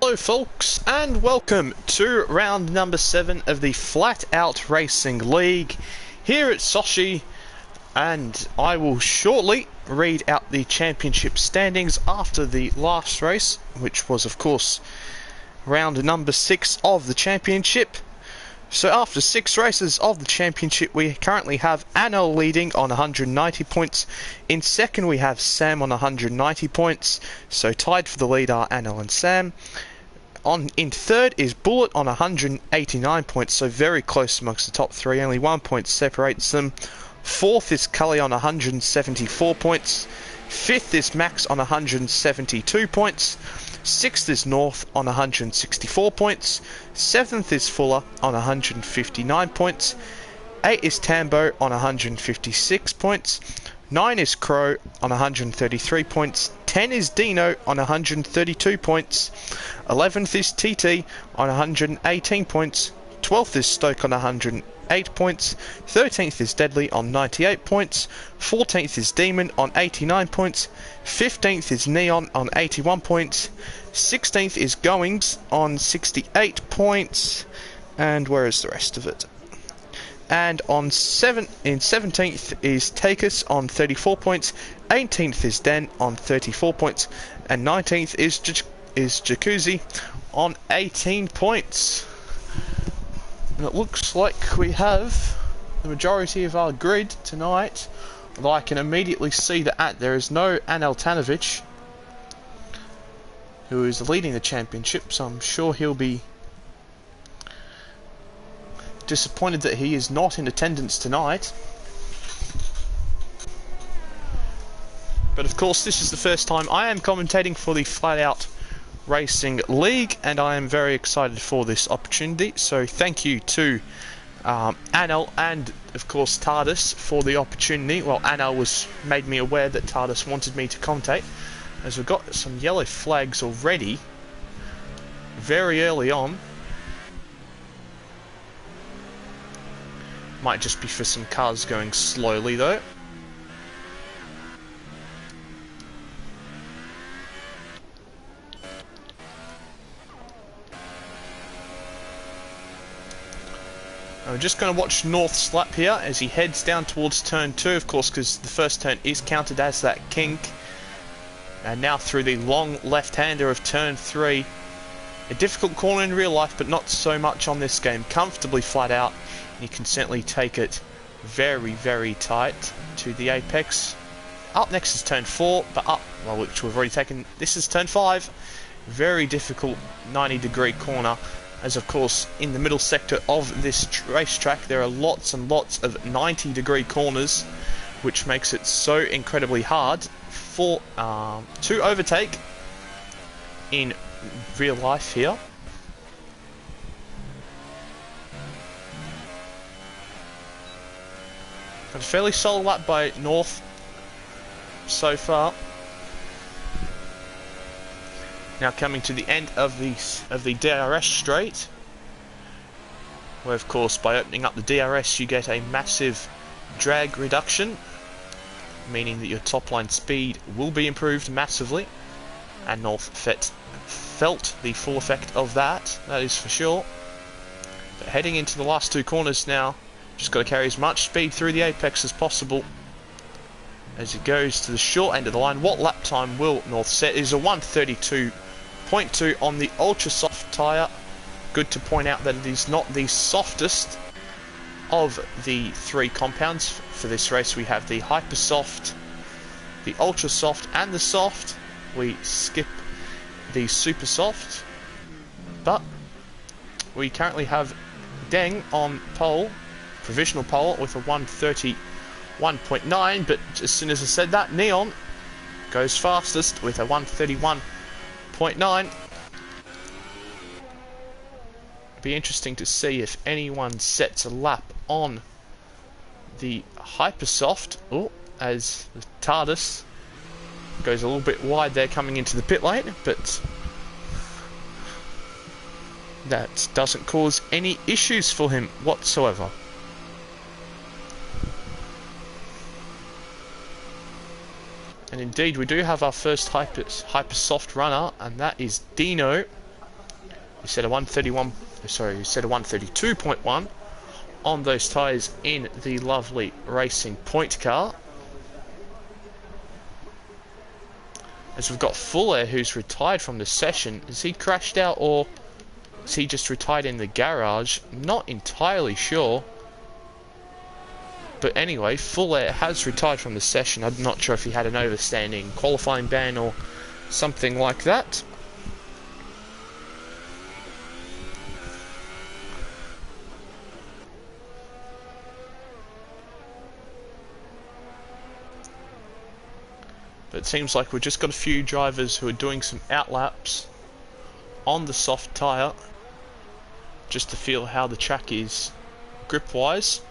Hello folks, and welcome to round number 7 of the Flat Out Racing League here at Sochi, and I will shortly read out the championship standings after the last race, which was of course round number 6 of the championship. So after 6 races of the championship, we currently have Anel leading on 190 points. In second we have Sam on 190 points, so tied for the lead are Anel and Sam. In third is Bullet on 189 points, so very close amongst the top 3, only 1 point separates them. Fourth is Cully on 174 points. Fifth is Max on 172 points. Sixth is North on 164 points. Seventh is Fuller on 159 points. 8 is Tambo on 156 points. 9 is Crow on 133 points. 10 is Dino on 132 points. 11th is TT on 118 points. 12th is Stoke on 108 points. 13th is Deadly on 98 points. 14th is Demon on 89 points. 15th is Neon on 81 points. 16th is Goings on 68 points. And where is the rest of it? And in 17th is Takis on 34 points. 18th is Den on 34 points. And 19th is Jacuzzi on 18 points. And it looks like we have the majority of our grid tonight. Although I can immediately see that there is no Anel Tanovic, who is leading the championship, so I'm sure he'll be disappointed that he is not in attendance tonight. But of course, this is the first time I am commentating for the Flat Out Racing League, and I am very excited for this opportunity. So thank you to Anel and of course TARDIS for the opportunity. Well, Anel made me aware that TARDIS wanted me to commentate, as we've got some yellow flags already very early on. Might just be for some cars going slowly though. We're just going to watch North's lap here as he heads down towards turn 2, of course, because the first turn is counted as that kink. And now through the long left-hander of turn 3. A difficult corner in real life, but not so much on this game. Comfortably flat out, and you can certainly take it very, very tight to the apex. Up next is turn 4, but which we've already taken. This is turn 5. Very difficult 90-degree corner, as of course in the middle sector of this racetrack there are lots and lots of 90-degree corners, which makes it so incredibly hard for to overtake in real life here. Got a fairly solid lap by North so far. Now coming to the end of the DRS straight, where of course by opening up the DRS you get a massive drag reduction, meaning that your top line speed will be improved massively, and North felt the full effect of that is for sure. But heading into the last 2 corners now, just got to carry as much speed through the apex as possible as it goes to the short end of the line. What lap time will North set? Is a 1:32.2 on the ultra soft tyre. Good to point out that it is not the softest of the 3 compounds for this race. We have the hyper soft, the ultra soft, and the soft. We skip the super soft, but we currently have Deng on pole, provisional pole, with a 1:31.9. But as soon as I said that, Neon goes fastest with a 1:31.9. Be interesting to see if anyone sets a lap on the Hypersoft. Oh, as the TARDIS goes a little bit wide there coming into the pit lane, but that doesn't cause any issues for him whatsoever. And indeed, we do have our first Hypersoft runner, and that is Dino. You set a 131. Sorry, you set a 132.1 on those tyres in the lovely racing point car. As we've got Fuller, who's retired from the session. Has he crashed out, or is he just retired in the garage? Not entirely sure. But anyway, Fuller has retired from the session. I'm not sure if he had an overstanding qualifying ban or something like that. But it seems like we've just got a few drivers who are doing some outlaps on the soft tyre, just to feel how the track is grip wise,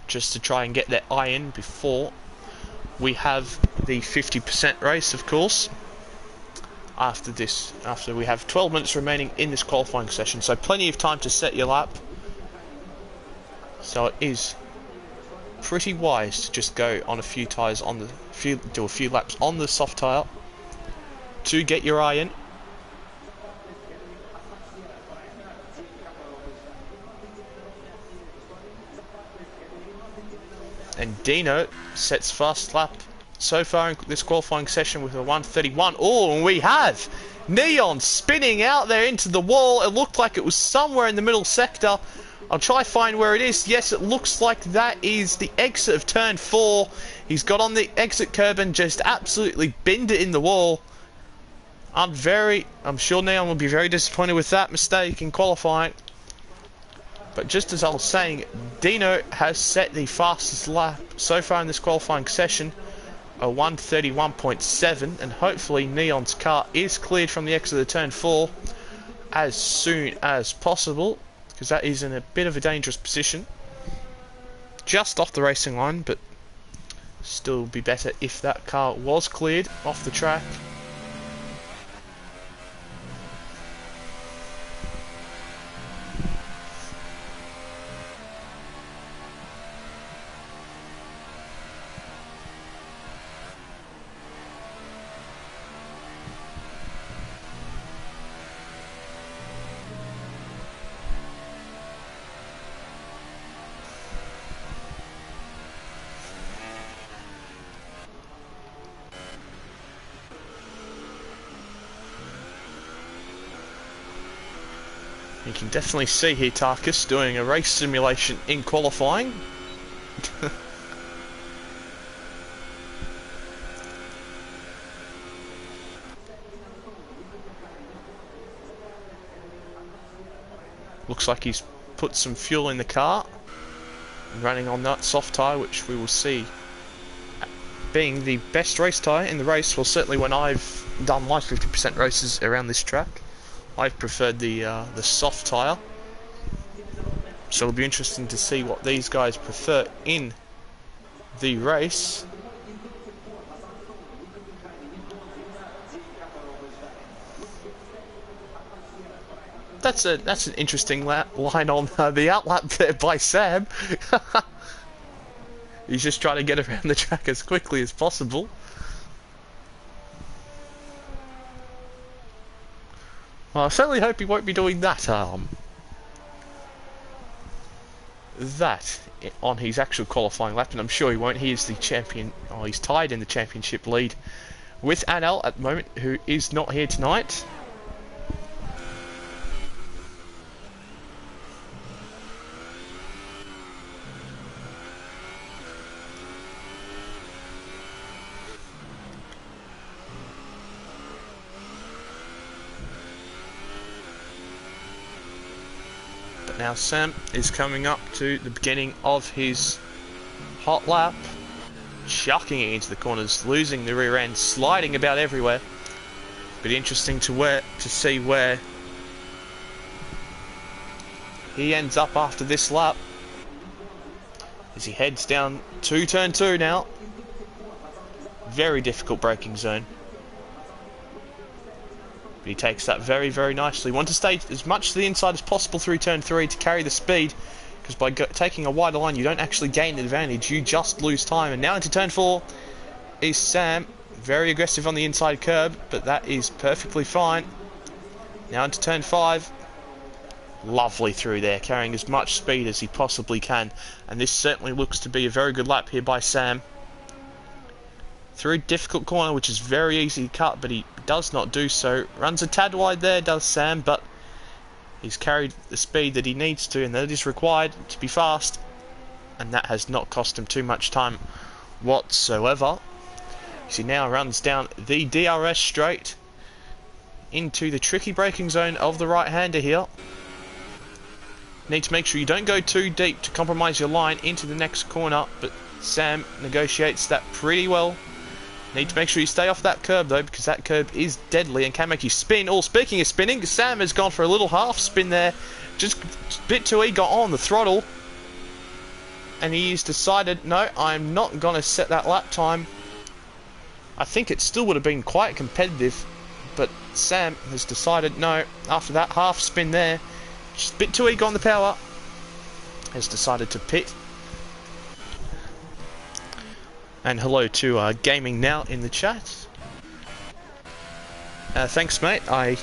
just to try and get their eye in before we have the 50% race, of course. After we have 12 minutes remaining in this qualifying session, so plenty of time to set your lap. So it is pretty wise to just go on a few tyres on the do a few laps on the soft tyre to get your eye in. And Dino sets fast lap so far in this qualifying session with a 131. Oh, and we have Neon spinning out there into the wall. It looked like it was somewhere in the middle sector. I'll try find where it is. Yes, it looks like that is the exit of turn 4. He's got on the exit curb and just absolutely binned it in the wall. I'm sure Neon will be very disappointed with that mistake in qualifying. But just as I was saying, Dino has set the fastest lap so far in this qualifying session, a 131.7, and hopefully Neon's car is cleared from the exit of turn 4 as soon as possible, because that is in a bit of a dangerous position. Just off the racing line, but still be better if that car was cleared off the track. You can definitely see here Tarkus doing a race simulation in qualifying. Looks like he's put some fuel in the car, running on that soft tyre, which we will see being the best race tyre in the race. Well, certainly when I've done my 50% races around this track, I've preferred the soft tyre. So it'll be interesting to see what these guys prefer in the race. That's an interesting line on the outlap there by Sam. He's just trying to get around the track as quickly as possible. Well, I certainly hope he won't be doing that on his actual qualifying lap, and I'm sure he won't. He is the champion. Oh, he's tied in the championship lead with Anel at the moment, who is not here tonight. Now Sam is coming up to the beginning of his hot lap, chucking it into the corners, losing the rear end, sliding about everywhere. But interesting to see where he ends up after this lap, as he heads down to turn 2 now. Very difficult braking zone. But he takes that very, very nicely. Want to stay as much to the inside as possible through turn 3 to carry the speed, because by taking a wider line you don't actually gain the advantage, you just lose time. And now into turn 4 is Sam, very aggressive on the inside curb, but that is perfectly fine. Now into turn 5. Lovely through there, carrying as much speed as he possibly can. And this certainly looks to be a very good lap here by Sam. Through a difficult corner, which is very easy to cut, but he does not do so. Runs a tad wide there, does Sam, but he's carried the speed that he needs to and that is required to be fast. And that has not cost him too much time whatsoever. As he now runs down the DRS straight into the tricky braking zone of the right-hander here. Need to make sure you don't go too deep to compromise your line into the next corner, but Sam negotiates that pretty well. Need to make sure you stay off that curb though, because that curb is deadly and can make you spin. Oh, speaking of spinning, Sam has gone for a little half spin there, just a bit too eager on the throttle, and he's decided, no, I'm not going to set that lap time. I think it still would have been quite competitive, but Sam has decided, no, after that half spin there, just a bit too eager on the power, has decided to pit. And hello to Gaming Now in the chat. Thanks, mate.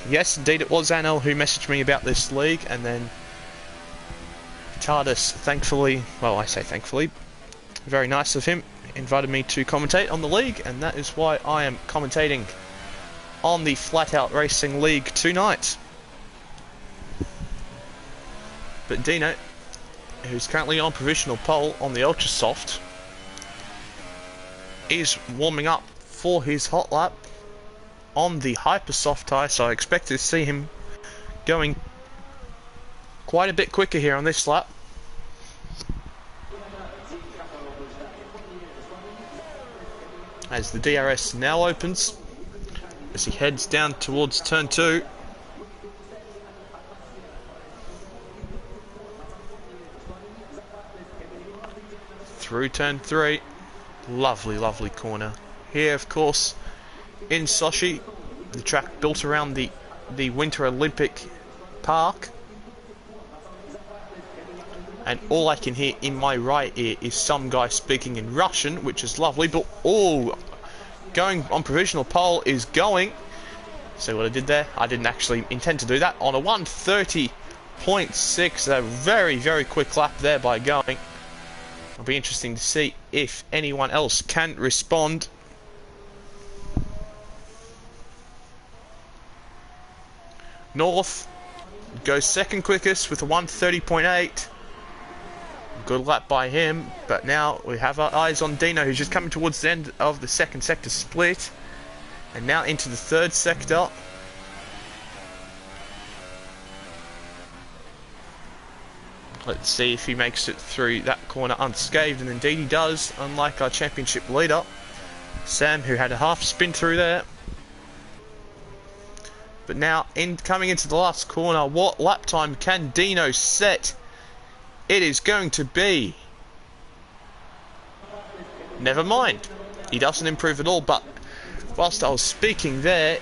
Yes, indeed, it was Anel who messaged me about this league, and then TARDIS, thankfully, well, I say thankfully, very nice of him, invited me to commentate on the league, and that is why I am commentating on the Flat Out Racing League tonight. But Dino, who's currently on provisional pole on the Ultra Soft, is warming up for his hot lap on the Hyper Soft tyre, so I expect to see him going quite a bit quicker here on this lap. As the DRS now opens, as he heads down towards turn 2. Through turn 3. Lovely, lovely corner. Here, of course, in Sochi, the track built around the Winter Olympic Park. And all I can hear in my right ear is some guy speaking in Russian, which is lovely. But, oh, going on provisional pole is going. See what I did there? I didn't actually intend to do that. On a 1:30.6, a very, very quick lap there by going. It'll be interesting to see if anyone else can respond. North goes second quickest with a 1:30.8. Good lap by him, but now we have our eyes on Dino, who's just coming towards the end of the second sector split, and now into the third sector. Let's see if he makes it through that corner unscathed, and indeed he does, unlike our championship leader, Sam, who had a half spin through there. But now, coming into the last corner, what lap time can Dino set? It is going to be... never mind. He doesn't improve at all, but whilst I was speaking there,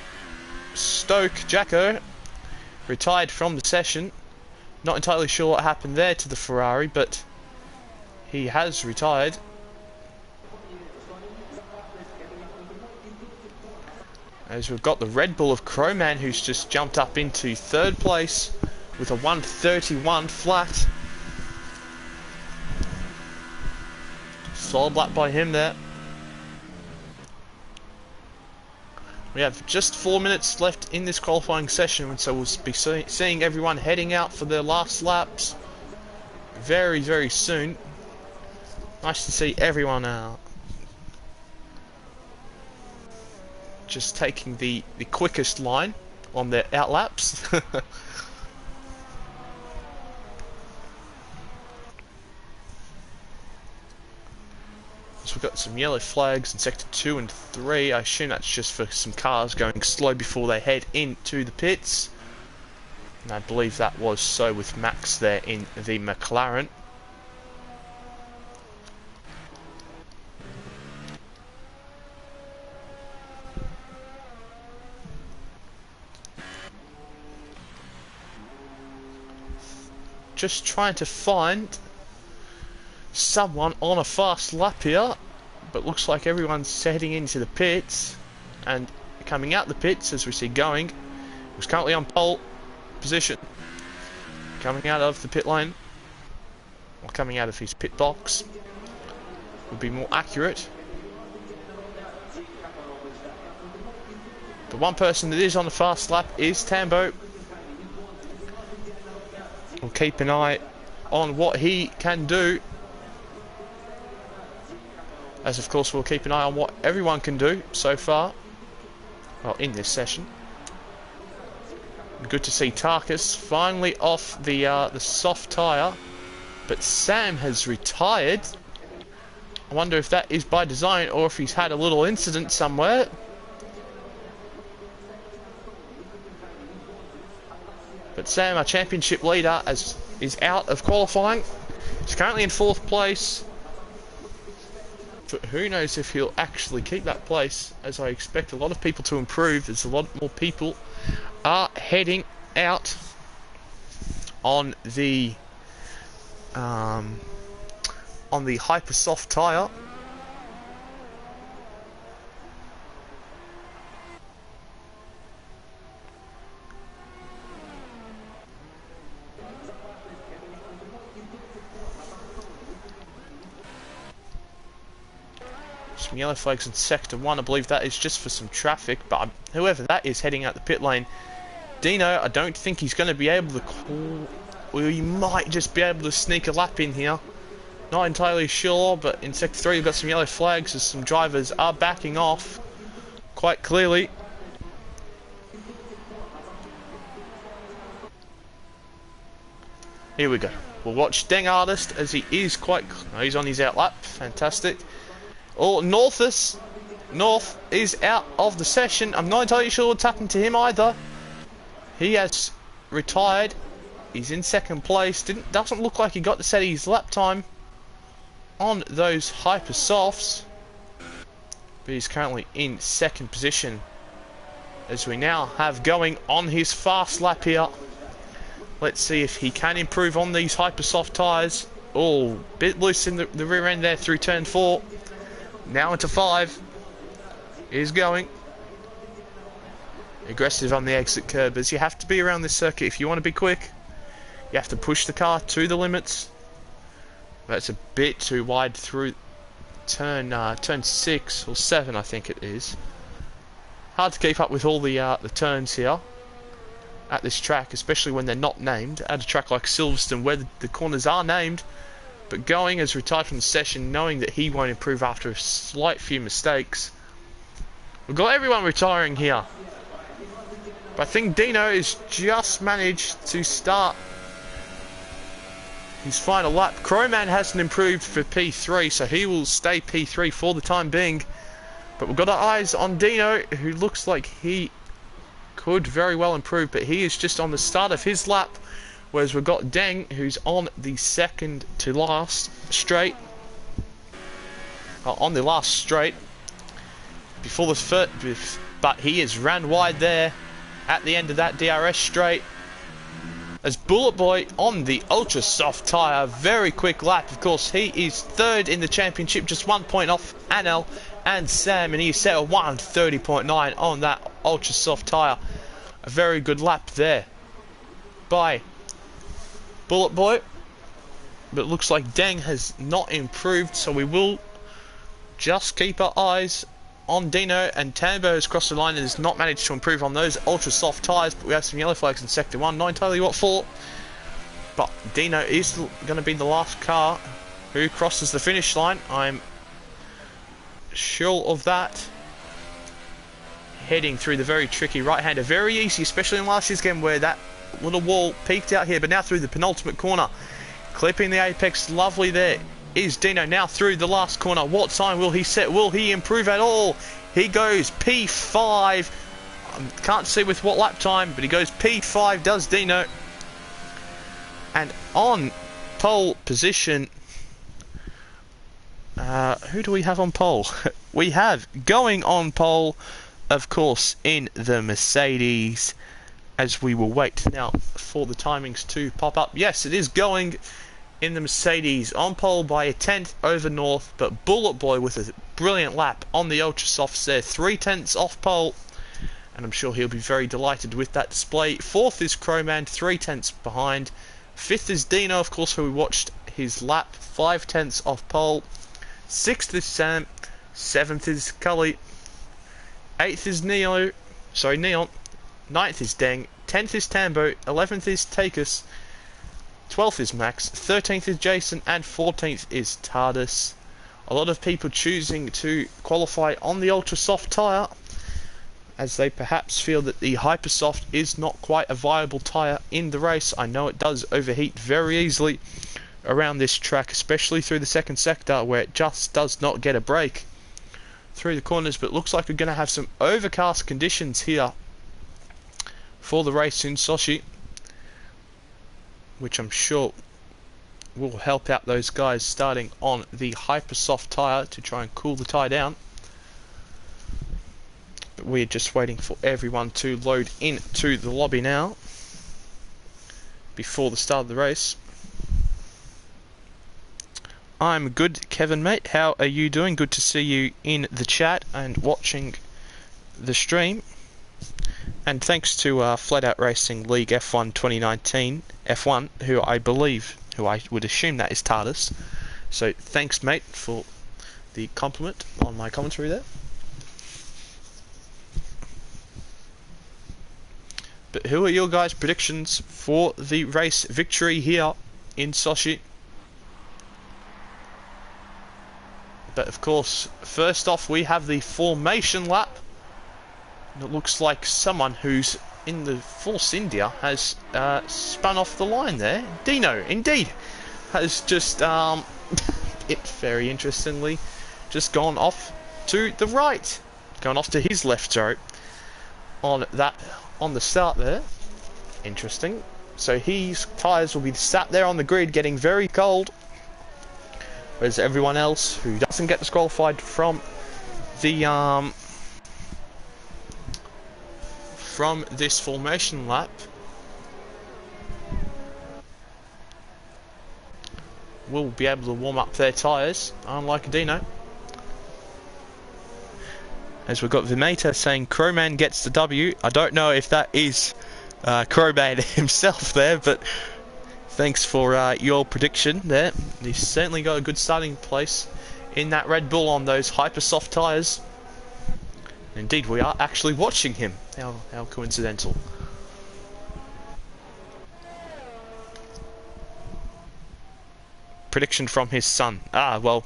Stoke Jacko retired from the session. Not entirely sure what happened there to the Ferrari, but he has retired. As we've got the Red Bull of Crowman, who's just jumped up into third place with a 1:31 flat. Solid lap by him there. We have just 4 minutes left in this qualifying session, and so we'll be seeing everyone heading out for their last laps very, very soon. Nice to see everyone just taking the quickest line on their out laps. So we've got some yellow flags in sector 2 and 3. I assume that's just for some cars going slow before they head into the pits. And I believe that was so with Max there in the McLaren. Just trying to find someone on a fast lap here, but looks like everyone's heading into the pits, and coming out the pits as we see going who's currently on pole position, coming out of the pit lane, or coming out of his pit box, would be more accurate. The one person that is on the fast lap is Tambo. We'll keep an eye on what he can do, as of course we'll keep an eye on what everyone can do so far, well, in this session. Good to see Tarkus finally off the soft tyre, but Sam has retired. I wonder if that is by design or if he's had a little incident somewhere. But Sam, our championship leader, is out of qualifying. He's currently in 4th place. But who knows if he'll actually keep that place, as I expect a lot of people to improve, as a lot more people are heading out on the hyper soft tyre. Some yellow flags in sector 1. I believe that is just for some traffic, but whoever that is heading out the pit lane, Dino, I don't think he's going to be able to call. Well, he might just be able to sneak a lap in here. Not entirely sure, but in sector 3 we've got some yellow flags as some drivers are backing off quite clearly. Here we go. We'll watch Deng Artist as he is he's on his outlap. Fantastic. Oh, North is out of the session. I'm not entirely sure what's happened to him either. He has retired. He's in 2nd place. Doesn't look like he got to set his lap time on those hyper softs. But he's currently in 2nd position, as we now have going on his fast lap here. Let's see if he can improve on these hyper soft tyres. Oh, bit loose in the rear end there through turn 4. Now into 5. He's going aggressive on the exit curb, as you have to be around this circuit if you want to be quick. You have to push the car to the limits. That's a bit too wide through turn 6 or 7, I think it is. Hard to keep up with all the turns here at this track, especially when they're not named. At a track like Silverstone, where the corners are named. But Going has retired from the session, knowing that he won't improve after a slight few mistakes. We've got everyone retiring here. But I think Dino has just managed to start his final lap. Crowman hasn't improved for P3, so he will stay P3 for the time being. But we've got our eyes on Dino, who looks like he could very well improve, but he is just on the start of his lap. Whereas we've got Deng, who's on the 2nd to last straight. On the last straight. Before the first, but he is ran wide there at the end of that DRS straight. As Bullet Boy on the ultra soft tyre, very quick lap. Of course, he is 3rd in the championship, just 1 point off Anel and Sam, and he set a 1:30.9 on that ultra soft tyre. A very good lap there by Bullet Boy, but it looks like Deng has not improved, so we will just keep our eyes on Dino. And Tambo has crossed the line and has not managed to improve on those ultra soft tyres, but we have some yellow flags in sector 1, not entirely what for, but Dino is going to be the last car who crosses the finish line. I'm sure of that. Heading through the very tricky right-hander, very easy, especially in last year's game where that little wall peaked out here, but now through the penultimate corner, clipping the apex, lovely there is Dino. Now through the last corner, what time will he set? Will he improve at all? He goes P5. Can't see with what lap time, but he goes P5, does Dino. And on pole position, who do we have on pole? We have Going on pole, of course, in the Mercedes, as we will wait now for the timings to pop up. Yes, it is Going in the Mercedes, on pole by a 10th over North, but Bullet Boy with a brilliant lap on the ultra softs there, 3/10 off pole, and I'm sure he'll be very delighted with that display. Fourth is Crowman, 3/10 behind. Fifth is Dino, of course, who we watched his lap, 5/10 off pole. Sixth is Sam. Seventh is Cully. Eighth is Neon. Ninth is Deng. 10th is Tambo. 11th is Takis. 12th is Max. 13th is Jason. And 14th is TARDIS. A lot of people choosing to qualify on the ultra soft tyre, as they perhaps feel that the Hypersoft is not quite a viable tyre in the race. I know it does overheat very easily around this track, especially through the second sector, where it just does not get a break through the corners. But it looks like we're going to have some overcast conditions here for the race in Sochi, which I'm sure will help out those guys starting on the Hypersoft tyre to try and cool the tyre down. But we're just waiting for everyone to load into the lobby now before the start of the race. I'm good, Kevin, mate. How are you doing? Good to see you in the chat and watching the stream. And thanks to Flat Out Racing League F1 2019, F1, who I would assume that is TARDIS. So thanks, mate, for the compliment on my commentary there. But who are your guys' predictions for the race victory here in Sochi? But of course, first off, we have the formation lap. And it looks like someone who's in the Force India has spun off the line there. Dino, indeed, has just, very interestingly, just gone off to the right. Gone off to his left, sorry, on the start there. Interesting. So his tyres will be sat there on the grid getting very cold, whereas everyone else who doesn't get disqualified from the from this formation lap will be able to warm up their tyres, unlike Dino. As we've got Vimata saying Crowman gets the W. I don't know if that is Crowman himself there, but thanks for your prediction there. He's certainly got a good starting place in that Red Bull on those Hypersoft tyres. Indeed, we are actually watching him. How coincidental. Prediction from his son. Well,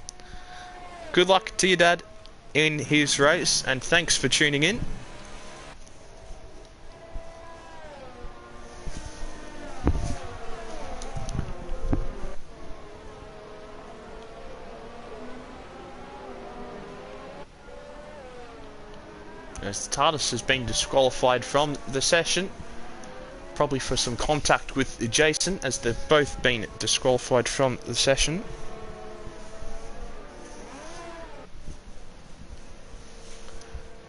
good luck to your dad in his race, and thanks for tuning in. As TARDIS has been disqualified from the session, probably for some contact with Jason, as they've both been disqualified from the session.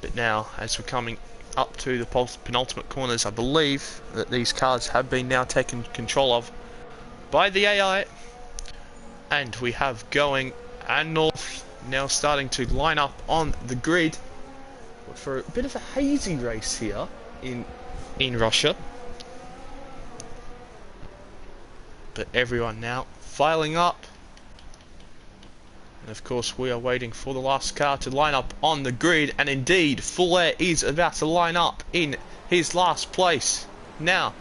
But now, as we're coming up to the penultimate corners, I believe that these cars have been now taken control of by the AI, and we have Going and North now starting to line up on the grid for a bit of a hazy race here in Russia. But everyone now filing up, and of course we are waiting for the last car to line up on the grid, and indeed Full Air is about to line up in his last place now.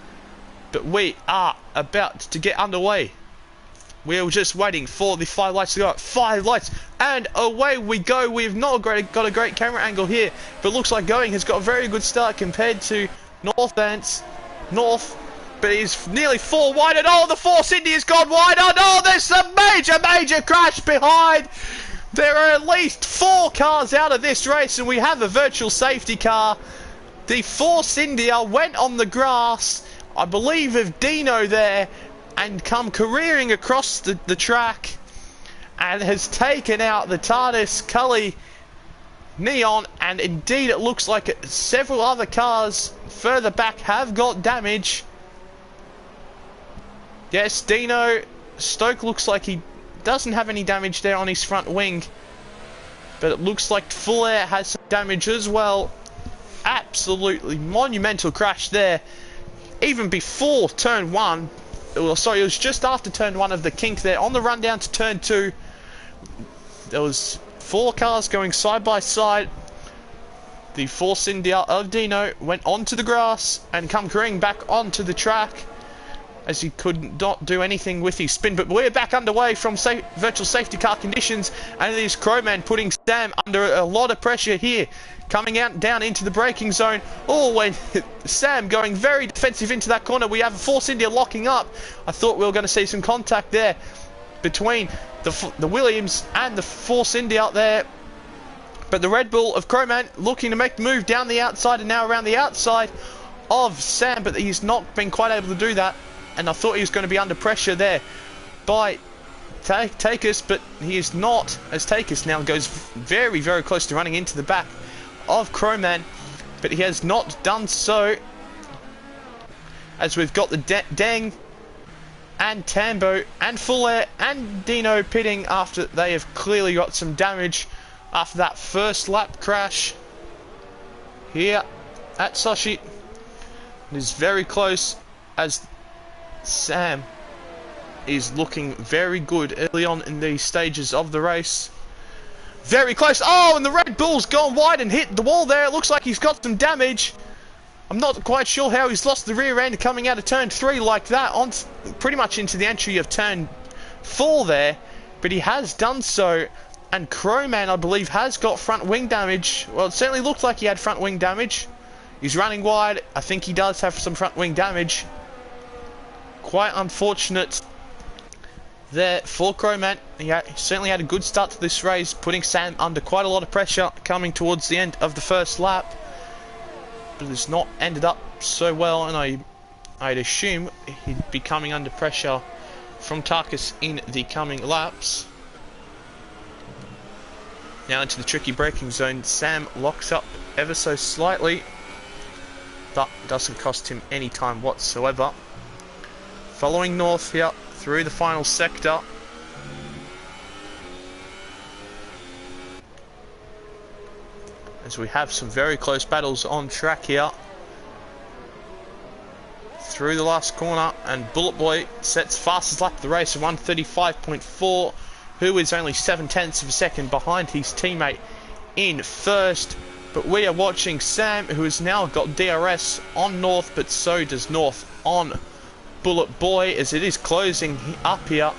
But we are about to get underway. We are just waiting for the 5 lights to go up. 5 lights, and away we go. We've not got a great camera angle here, but looks like Going has got a very good start compared to North. But he's nearly 4 wide, and oh, the Force India's gone wide. Oh no, there's a major crash behind. There are at least 4 cars out of this race, and we have a virtual safety car. The Force India went on the grass, I believe, of Dino there, and come careering across the track, and has taken out the TARDIS, Cully, Neon, and indeed it looks like several other cars further back have got damage. Yes, Dino Stoke looks like he doesn't have any damage there on his front wing, but it looks like Full Air has some damage as well. absolutely monumental crash there. Even before turn 1, well, sorry, it was just after turn 1 of the kink there. On the run down to turn 2, there was 4 cars going side by side. The Force India of Dino went onto the grass and come careening back onto the track, as he could not do anything with his spin. But we're back underway from virtual safety car conditions, and it is Crowman putting Sam under a lot of pressure here, coming out down into the braking zone. Oh, when Sam going very defensive into that corner. We have Force India locking up. I thought we were going to see some contact there between the Williams and the Force India out there. But the Red Bull of Crowman looking to make the move down the outside and now around the outside of Sam, but he's not been quite able to do that. And I thought he was going to be under pressure there by Takis, but he is not, as Takis now goes very, very close to running into the back of Crowman. But he has not done so, as we've got the Deng and Tambo and Full Air and Dino pitting after they have clearly got some damage after that first lap crash here at Sochi. It is very close, as Sam is looking very good early on in these stages of the race. Very close. Oh, and the Red Bull's gone wide and hit the wall there. It looks like he's got some damage. I'm not quite sure how he's lost the rear end coming out of turn 3 like that, on pretty much into the entry of turn 4 there, but he has done so. And Crowman, I believe, has got front wing damage. Well, it certainly looked like he had front wing damage. He's running wide. I think he does have some front wing damage. Quite unfortunate there for Crowman. He certainly had a good start to this race, putting Sam under quite a lot of pressure coming towards the end of the first lap. But it's not ended up so well, and I'd assume he'd be coming under pressure from Takis in the coming laps. Now into the tricky braking zone. Sam locks up ever so slightly, but doesn't cost him any time whatsoever. Following north here through the final sector. As we have some very close battles on track here. Through the last corner, and Bullet Boy sets fastest lap of the race at 1:35.4. who is only 0.7 of a second behind his teammate in first. But we are watching Sam, who has now got DRS on North, but so does North on Bullet Boy, as it is closing up here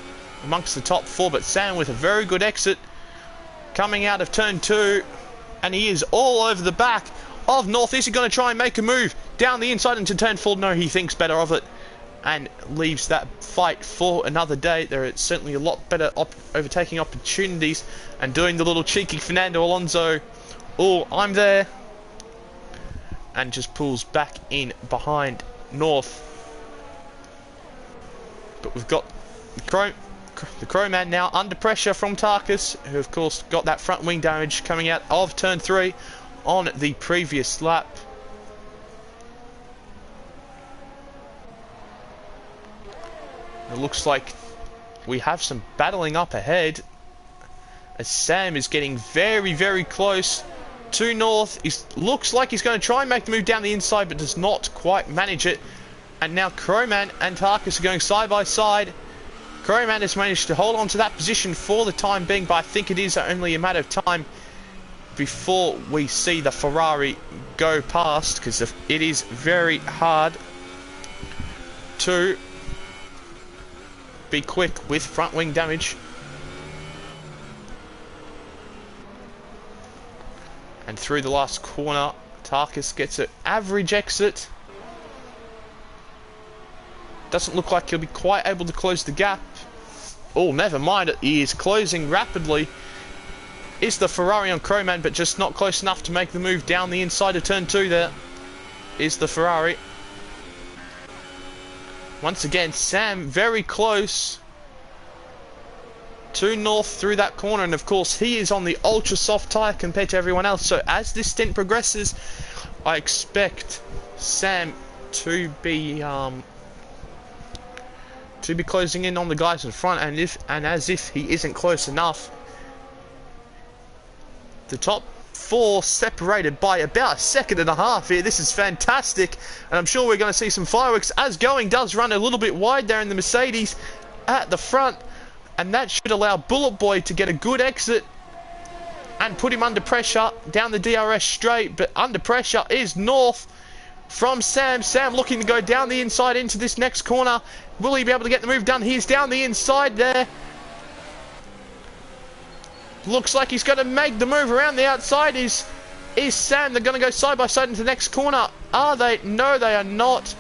amongst the top 4. But Sam with a very good exit coming out of turn 2, and he is all over the back of North. Is he going to try and make a move down the inside into turn 4? No, he thinks better of it and leaves that fight for another day. There are certainly a lot better overtaking opportunities, and doing the little cheeky Fernando Alonso, oh, I'm there, and just pulls back in behind North. But we've got the Crowman now under pressure from Takis, who of course got that front wing damage coming out of turn 3 on the previous lap. It looks like we have some battling up ahead, as Sam is getting very, very close to North. He looks like he's going to try and make the move down the inside, but does not quite manage it. And now Crowman and Takis are going side by side. Crowman has managed to hold on to that position for the time being, but I think it is only a matter of time before we see the Ferrari go past, because it is very hard to be quick with front wing damage. And through the last corner, Takis gets an average exit. Doesn't look like he'll be quite able to close the gap. Oh, never mind it. He is closing rapidly. Is the Ferrari on Crowman, but just not close enough to make the move down the inside of turn 2 there. Is the Ferrari. Once again, Sam very close to North through that corner, and of course he is on the ultra soft tyre compared to everyone else. So as this stint progresses, I expect Sam to be closing in on the guys in front, and as if he isn't close enough, the top 4 separated by about a second and a half here. This is fantastic, and I'm sure we're going to see some fireworks as Going does run a little bit wide there in the Mercedes at the front, and that should allow Bullet Boy to get a good exit and put him under pressure down the DRS straight. But under pressure is North from Sam. Sam looking to go down the inside into this next corner. Will he be able to get the move done? He's down the inside there. Looks like he's going to make the move around the outside. Is Sam. They're going to go side by side into the next corner. Are they? No, they are not.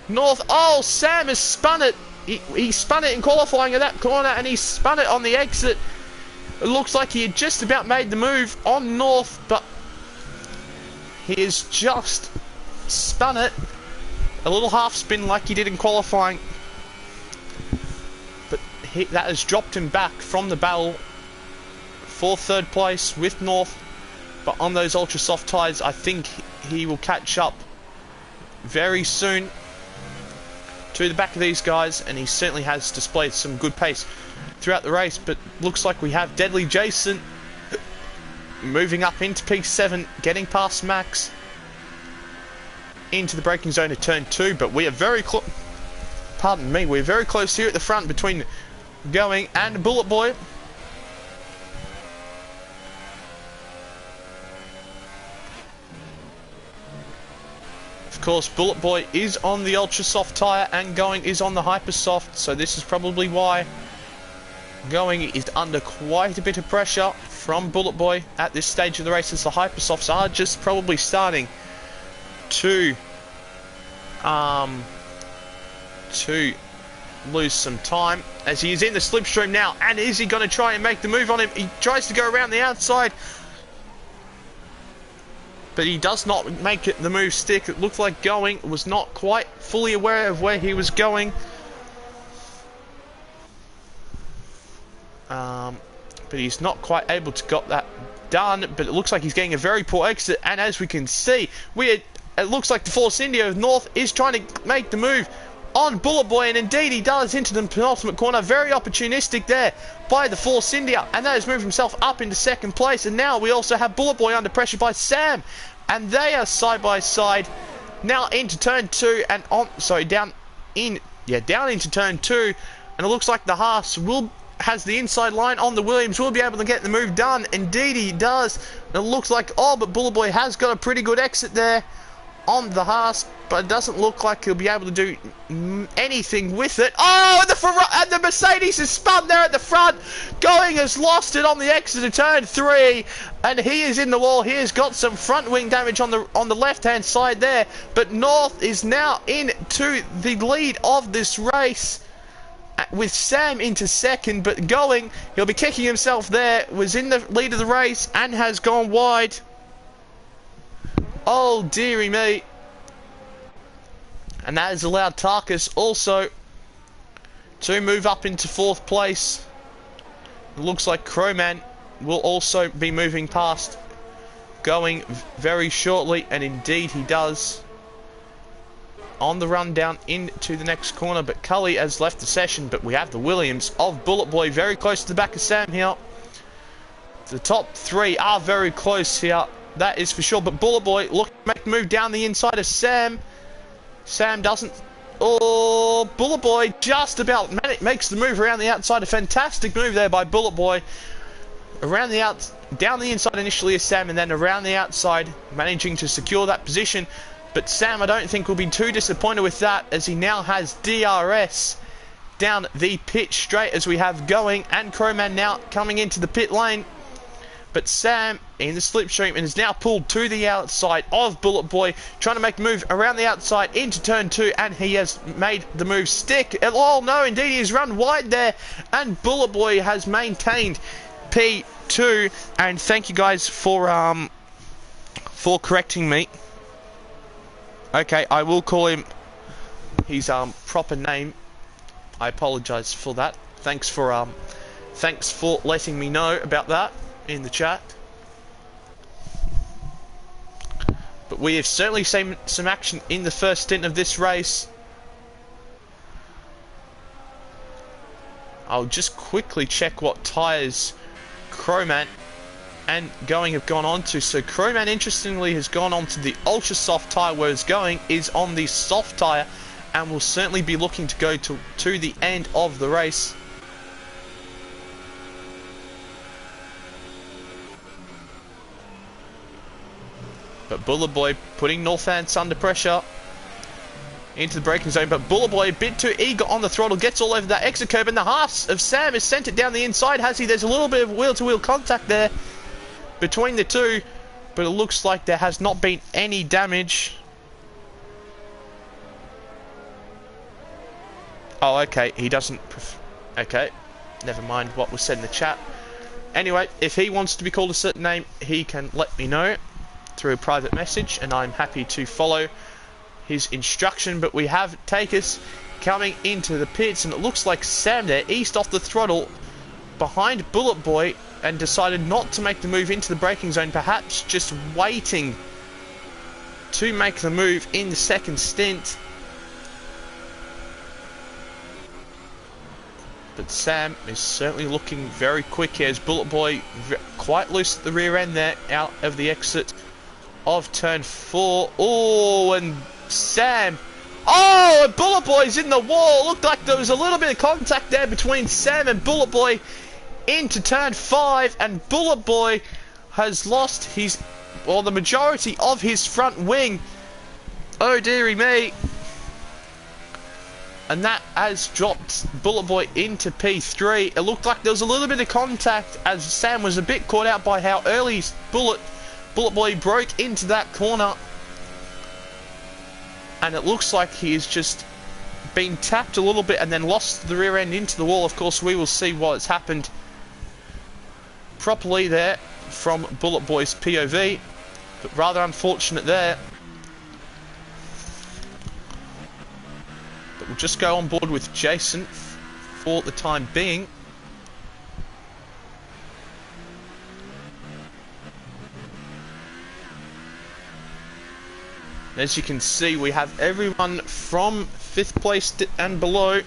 North. Oh, Sam has spun it. He spun it in qualifying at that corner, and he spun it on the exit. It looks like he had just about made the move on North, but he has just spun it. A little half spin like he did in qualifying. But that has dropped him back from the battle for third place with North. But on those ultra soft tyres, I think he will catch up very soon to the back of these guys, and he certainly has displayed some good pace throughout the race. But looks like we have Deadly Jason moving up into P7, getting past Max into the braking zone of turn 2. But we are very close. Pardon me, we're very close here at the front between Going and Bullet Boy. Of course, Bullet Boy is on the ultra soft tyre and Going is on the hyper soft, so this is probably why Going is under quite a bit of pressure from Bullet Boy at this stage of the race, as the hyper softs are just probably starting to lose some time, as he is in the slipstream now. And is he going to try and make the move on him? He tries to go around the outside, but he does not make it the move stick. It looked like Going was not quite fully aware of where he was going. But he's not quite able to got that done. But it looks like he's getting a very poor exit. And as we can see, it looks like the Force India of North is trying to make the move on Bullet Boy, and indeed he does into the penultimate corner. Very opportunistic there by the Force India, and that has moved himself up into second place. And now we also have Bullet Boy under pressure by Sam, and they are side by side now into turn 2 and down into turn 2. And it looks like the Haas has the inside line on the Williams, will be able to get the move done. Indeed he does. And it looks like but Bullet Boy has got a pretty good exit there on the Haas, but it doesn't look like he'll be able to do anything with it. Oh, and the Mercedes is spun there at the front. Going has lost it on the exit of turn 3, and he is in the wall. He has got some front wing damage on the left-hand side there, but North is now into the lead of this race, with Sam into second. But Going, he'll be kicking himself there, was in the lead of the race and has gone wide. Oh dearie me. And that has allowed Tarkus also to move up into 4th place. It looks like Crowman will also be moving past Going very shortly, and indeed he does, on the run down into the next corner. But Cully has left the session, but we have the Williams of Bullet Boy very close to the back of Sam here. The top 3 are very close here, that is for sure. But Bullet Boy looking to make the move down the inside of Sam. Sam doesn't. Oh, Bullet Boy just about makes the move around the outside. A fantastic move there by Bullet Boy. Around the down the inside initially is Sam, and then around the outside, managing to secure that position. But Sam, I don't think, will be too disappointed with that, as he now has DRS down the pit straight, as we have Going and Crowman now coming into the pit lane. But Sam in the slipstream and is now pulled to the outside of Bullet Boy, trying to make the move around the outside into turn 2, and he has made the move stick. Oh no, indeed he has run wide there, and Bullet Boy has maintained P2. And thank you guys for correcting me. Okay, I will call him his proper name. I apologise for that. Thanks for letting me know about that in the chat. But we have certainly seen some action in the first stint of this race. I'll just quickly check what tyres Crowman and Going have gone on to. So Crowman, interestingly, has gone on to the ultra soft tyre, whereas Going is on the soft tyre and will certainly be looking to go to the end of the race. But Bullet Boy putting Northants under pressure into the braking zone, but Bullet Boy a bit too eager on the throttle, gets all over that exit curb, and the half of Sam has sent it down the inside, has he? There's a little bit of wheel-to-wheel contact there between the two, but it looks like there has not been any damage. Oh, okay, he doesn't... Okay, never mind what was said in the chat. Anyway, if he wants to be called a certain name, he can let me know through a private message, and I'm happy to follow his instruction. But we have Takis coming into the pits, and it looks like Sam there eased off the throttle behind Bullet Boy and decided not to make the move into the braking zone, perhaps just waiting to make the move in the second stint. But Sam is certainly looking very quick here as Bullet Boy quite loose at the rear end there, out of the exit of turn 4. Oh, and Sam. Oh, and Bullet Boy's in the wall. Looked like there was a little bit of contact there between Sam and Bullet Boy into turn 5, and Bullet Boy has lost his, well, the majority of his front wing. Oh dearie me. And that has dropped Bullet Boy into P3. It looked like there was a little bit of contact as Sam was a bit caught out by how early Bullet Boy broke into that corner. And it looks like he has just been tapped a little bit and then lost the rear end into the wall. Of course, we will see what has happened properly there from Bullet Boy's POV. But rather unfortunate there. But we'll just go on board with Jason for the time being. As you can see, we have everyone from 5th place and below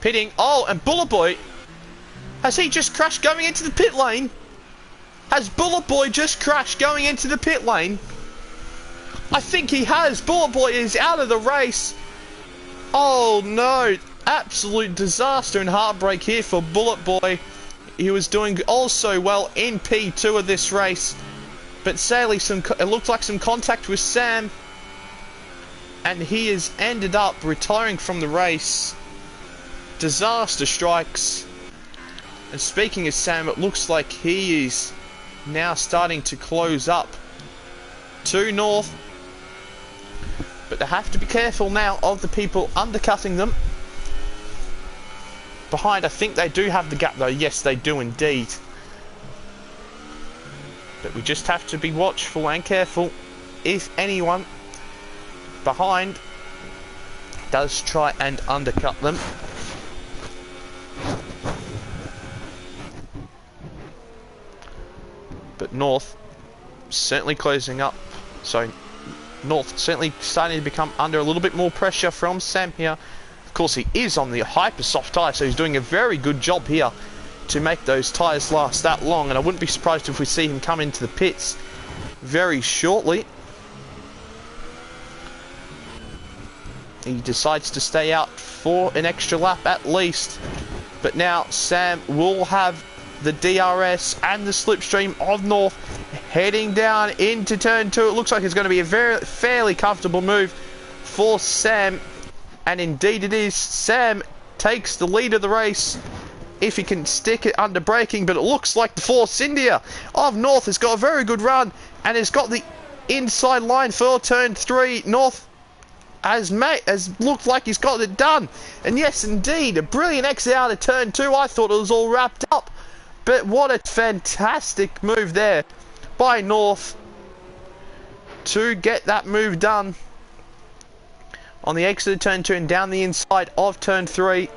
pitting. Oh, and Bullet Boy, has he just crashed going into the pit lane? Has Bullet Boy just crashed going into the pit lane? I think he has. Bullet Boy is out of the race. Oh no, absolute disaster and heartbreak here for Bullet Boy. He was doing also well in P2 of this race. But sadly, it looked like some contact with Sam, and he has ended up retiring from the race. Disaster strikes. And speaking of Sam, it looks like he is now starting to close up to North. But they have to be careful now of the people undercutting them. Behind, I think they do have the gap though. Yes, they do indeed. But we just have to be watchful and careful if anyone behind does try and undercut them. But North certainly closing up. So North certainly starting to become under a little bit more pressure from Sam here. Of course, he is on the hyper soft tyre, so he's doing a very good job here to make those tyres last that long, and I wouldn't be surprised if we see him come into the pits very shortly. He decides to stay out for an extra lap at least, but now Sam will have the DRS and the slipstream of North heading down into turn 2. It looks like it's going to be a fairly comfortable move for Sam, and indeed it is. Sam takes the lead of the race if he can stick it under braking, but it looks like the Force India of North has got a very good run and has got the inside line for turn 3. North has looked like he's got it done, and yes indeed, a brilliant exit out of turn 2. I thought it was all wrapped up, but what a fantastic move there by North to get that move done on the exit of turn 2 and down the inside of turn 3.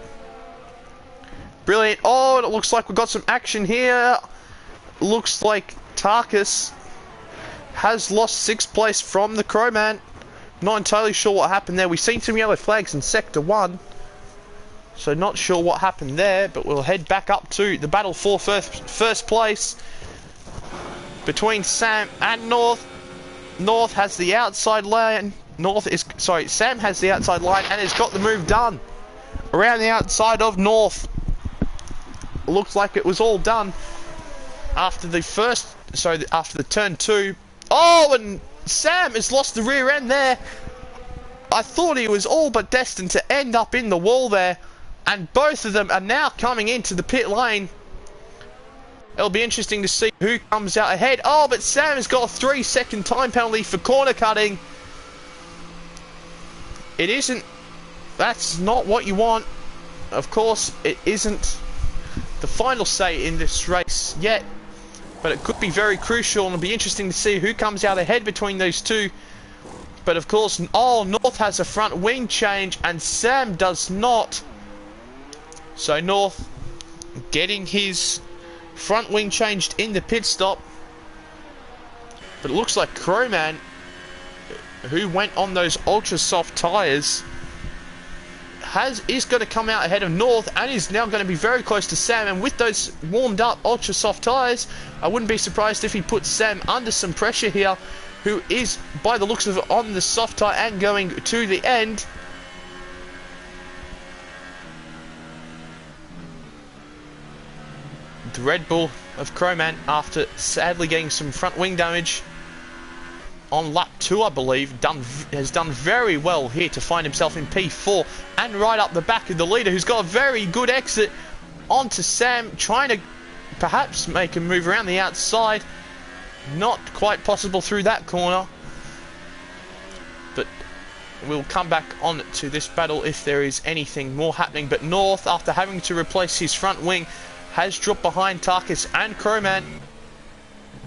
Brilliant. Oh, and it looks like we've got some action here. Looks like Tarkus has lost 6th place from the Crowman. Not entirely sure what happened there. We've seen some yellow flags in Sector 1. So not sure what happened there, but we'll head back up to the battle for first place between Sam and North. North has the outside line. Sam has the outside line and has got the move done around the outside of North. Looks like it was all done after the after the turn 2. Oh, and Sam has lost the rear end there. I thought he was all but destined to end up in the wall there, and both of them are now coming into the pit lane. It'll be interesting to see who comes out ahead. Oh, but Sam has got a 3-second time penalty for corner cutting. It isn't. That's not what you want. Of course, it isn't the final say in this race yet, but it could be very crucial, and it'll be interesting to see who comes out ahead between those two. But of course, North has a front wing change and Sam does not. So North getting his front wing changed in the pit stop. But it looks like Crowman, who went on those ultra soft tyres, is going to come out ahead of North and is now going to be very close to Sam. And with those warmed up ultra soft tyres, I wouldn't be surprised if he puts Sam under some pressure here, who is, by the looks of it, on the soft tyre and going to the end. The Red Bull of Crowman, after sadly getting some front wing damage on lap 2, I believe, has done very well here to find himself in P4 and right up the back of the leader, who's got a very good exit onto Sam, trying to perhaps make a move around the outside. Not quite possible through that corner, but we'll come back on to this battle if there is anything more happening. But North, after having to replace his front wing, has dropped behind Tarkus and Crowman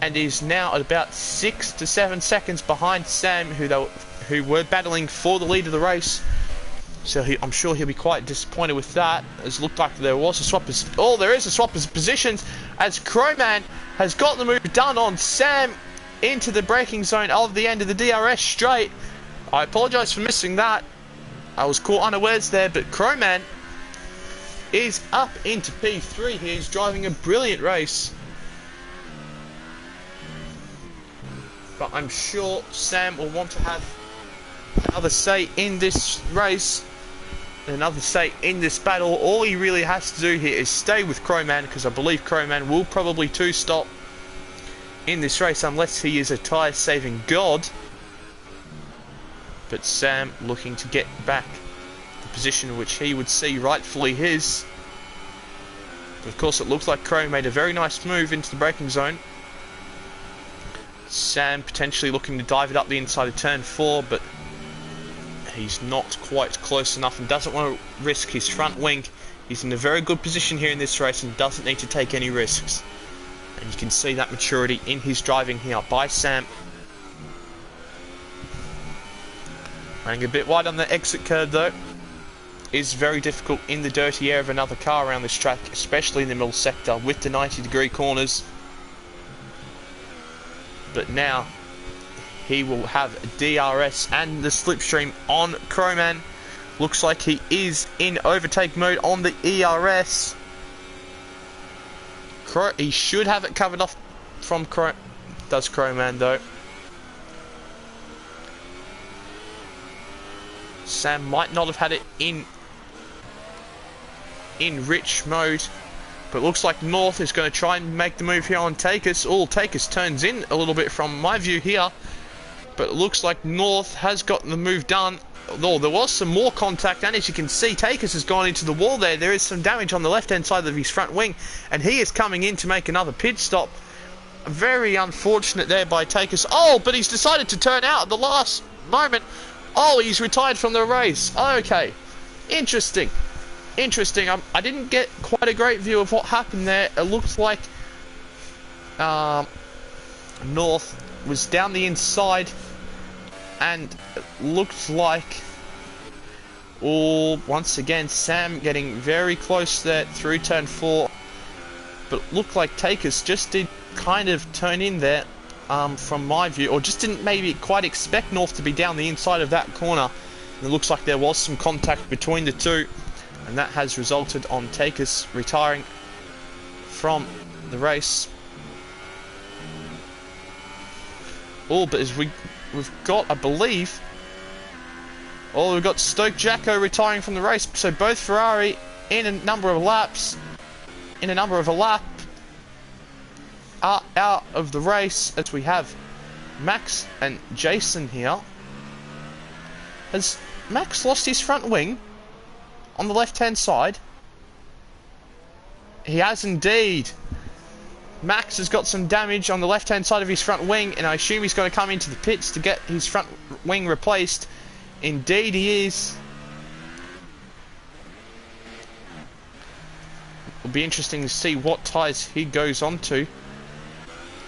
and is now at about 6 to 7 seconds behind Sam, who were battling for the lead of the race. So I'm sure he'll be quite disappointed with that. It looked like there was a swap. There is a swap of positions, as Crowman has got the move done on Sam into the braking zone of the end of the DRS straight. I apologise for missing that. I was caught unawares there, but Crowman is up into P3 here. He's driving a brilliant race. But I'm sure Sam will want to have another say in this race, another say in this battle. All he really has to do here is stay with Crowman, because I believe Crowman will probably two-stop in this race unless he is a tyre saving god. But Sam looking to get back the position which he would see rightfully his. But of course it looks like Crow made a very nice move into the braking zone. Sam potentially looking to dive it up the inside of turn 4, but he's not quite close enough and doesn't want to risk his front wing. He's in a very good position here in this race and doesn't need to take any risks. And you can see that maturity in his driving here by Sam. Running a bit wide on the exit curve though. Is very difficult in the dirty air of another car around this track, especially in the middle sector with the 90-degree corners. But now he will have DRS and the slipstream on Crowman. Looks like he is in overtake mode on the ERS. He should have it covered off from Crowman though. Sam might not have had it in rich mode, but looks like North is going to try and make the move here on Takis. Takis turns in a little bit from my view here, but it looks like North has gotten the move done. Although there was some more contact, and as you can see, Takis has gone into the wall there. There is some damage on the left-hand side of his front wing, and he is coming in to make another pit stop. Very unfortunate there by Takis. Oh, but he's decided to turn out at the last moment. Oh, he's retired from the race. Okay, interesting. Interesting. I didn't get quite a great view of what happened there. It looked like North was down the inside, and it looked like, once again, Sam getting very close there through turn 4. But it looked like Takis just did kind of turn in there, from my view, or just didn't maybe quite expect North to be down the inside of that corner. And it looks like there was some contact between the two. And that has resulted on Takers retiring from the race. Oh, but as we've got, I believe, we've got Stoke Jacko retiring from the race. So both Ferrari in a number of laps, are out of the race, as we have Max and Jason here. Has Max lost his front wing on the left-hand side? He has indeed. Max has got some damage on the left-hand side of his front wing, and I assume he's going to come into the pits to get his front wing replaced. Indeed he is. It'll be interesting to see what tyres he goes on to.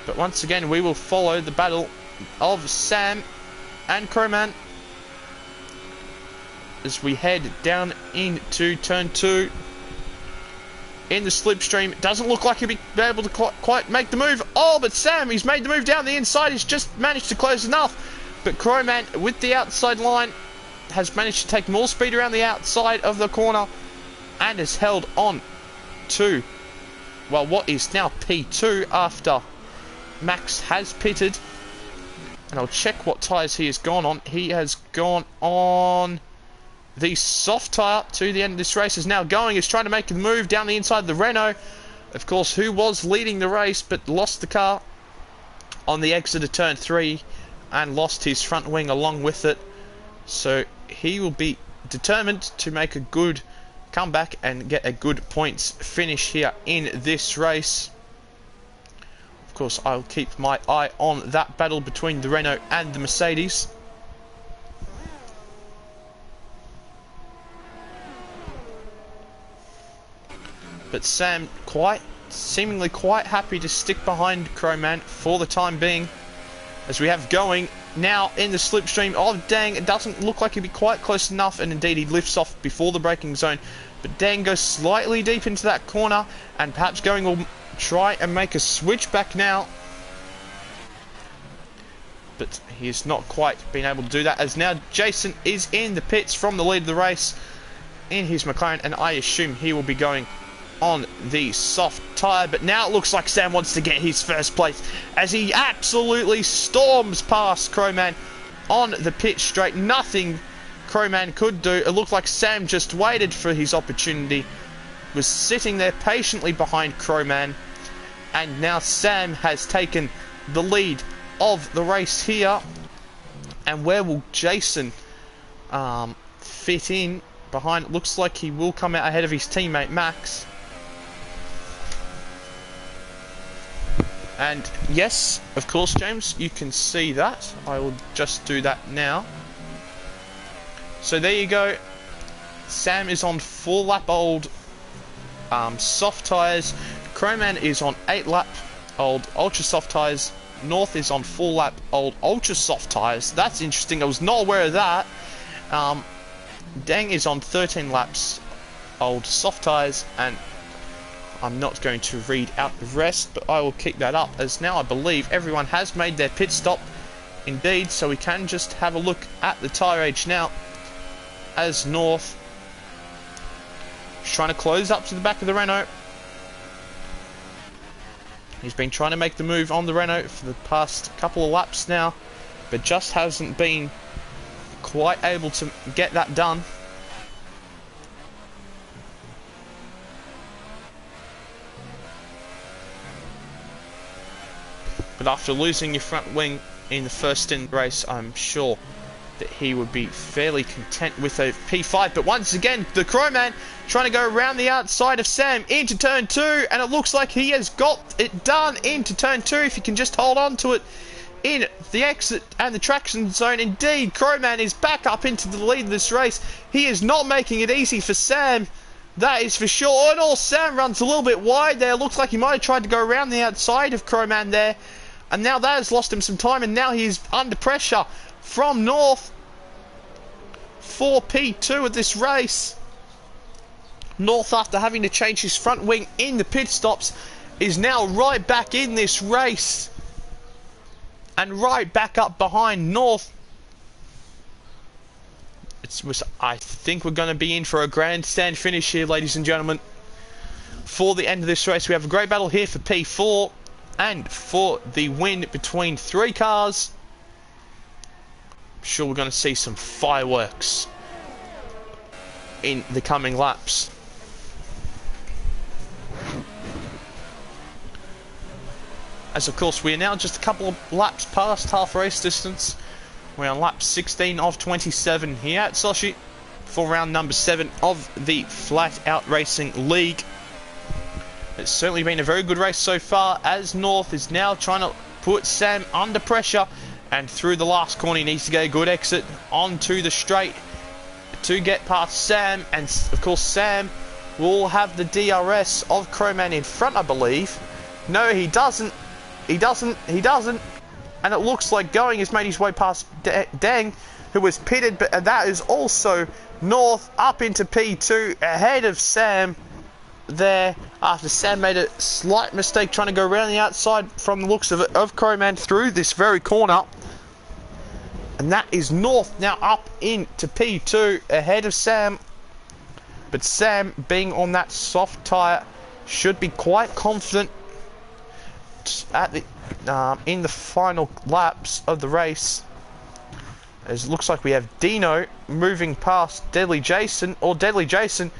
But once again, we will follow the battle of Sam and Crowman as we head down into turn 2 in the slipstream. It doesn't look like he'll be able to quite make the move. Oh, but Sam, he's made the move down the inside. He's just managed to close enough. But Crowman, with the outside line, has managed to take more speed around the outside of the corner and has held on to, well, what is now P2 after Max has pitted. And I'll check what tyres he has gone on. He has gone on the soft tyre to the end of this race. Is now going, is trying to make the move down the inside of the Renault, of course, who was leading the race but lost the car on the exit of turn 3 and lost his front wing along with it. So he will be determined to make a good comeback and get a good points finish here in this race. Of course, I'll keep my eye on that battle between the Renault and the Mercedes. But Sam seemingly quite happy to stick behind Crowman for the time being, as we have going now in the slipstream. Oh dang, it doesn't look like he'd be quite close enough, and indeed he lifts off before the braking zone. But dang goes slightly deep into that corner, and perhaps going will try and make a switch back now. But he has not quite been able to do that, as now Jason is in the pits from the lead of the race in his McLaren, and I assume he will be going on the soft tyre. But now it looks like Sam wants to get his first place, as he absolutely storms past Crowman on the pit straight. Nothing Crowman could do. It looked like Sam just waited for his opportunity, was sitting there patiently behind Crowman, and now Sam has taken the lead of the race here. And where will Jason fit in behind? It looks like he will come out ahead of his teammate Max. And yes, of course, James, you can see that. I will just do that now. So there you go. Sam is on 4-lap old soft tyres. Crowman is on 8-lap old ultra soft tyres. North is on 4-lap old ultra soft tyres. That's interesting. I was not aware of that. Deng is on 13 laps old soft tyres, and I'm not going to read out the rest, but I will keep that up, as now I believe everyone has made their pit stop indeed. So we can just have a look at the tyre age now, as North is trying to close up to the back of the Renault. He's been trying to make the move on the Renault for the past couple of laps now, but just hasn't been quite able to get that done. But after losing your front wing in the first stint of the race, I'm sure that he would be fairly content with a P5. But once again, the Crowman trying to go around the outside of Sam into turn 2, and it looks like he has got it done into turn 2, if he can just hold on to it in the exit and the traction zone. Indeed, Crowman is back up into the lead of this race. He is not making it easy for Sam, that is for sure. And all, Sam runs a little bit wide there. Looks like he might have tried to go around the outside of Crowman there, and now that has lost him some time, and now he's under pressure from North for P2 of this race. North, after having to change his front wing in the pit stops, is now right back in this race and right back up behind North. I think we're going to be in for a grandstand finish here, ladies and gentlemen. For the end of this race, we have a great battle here for P4 and for the win between 3 cars. I'm sure we're going to see some fireworks in the coming laps. As of course we are now just a couple of laps past half race distance. We're on lap 16 of 27 here at Sochi for round number 7 of the Flat Out Racing League. It's certainly been a very good race so far, as North is now trying to put Sam under pressure, and through the last corner he needs to get a good exit onto the straight to get past Sam, and of course Sam will have the DRS of Crowman in front, I believe. No, he doesn't. He doesn't. And it looks like Going has made his way past Deng, who was pitted, but that is also North up into P2 ahead of Sam there, after Sam made a slight mistake trying to go around the outside from the looks of it of Crowman through this very corner. And that is North now up into P2 ahead of Sam. But Sam, being on that soft tyre, should be quite confident at the in the final laps of the race. As it looks like we have Dino moving past Deadly Jason, or Deadly Jason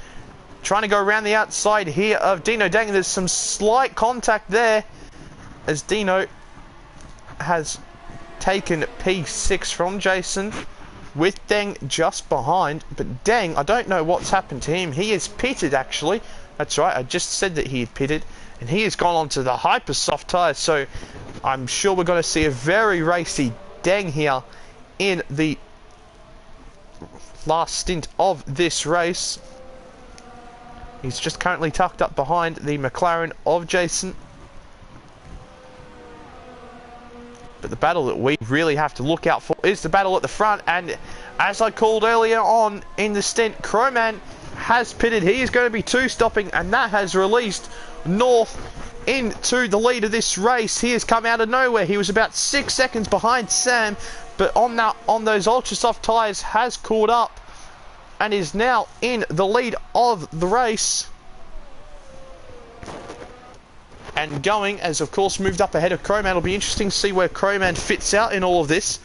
trying to go around the outside here of Dino Deng. There's some slight contact there as Dino has taken P6 from Jason, with Deng just behind. But Deng, I don't know what's happened to him. He is pitted, actually. That's right, I just said that he had pitted, and he has gone onto the hyper soft tyre, so I'm sure we're going to see a very racy Deng here in the last stint of this race. He's just currently tucked up behind the McLaren of Jason. But the battle that we really have to look out for is the battle at the front, and as I called earlier on in the stint, Crowman has pitted. He is going to be 2-stopping, and that has released North into the lead of this race. He has come out of nowhere. He was about 6 seconds behind Sam, but on those ultra soft tyres has caught up and is now in the lead of the race. And Going has of course moved up ahead of Crowman. It'll be interesting to see where Crowman fits out in all of this.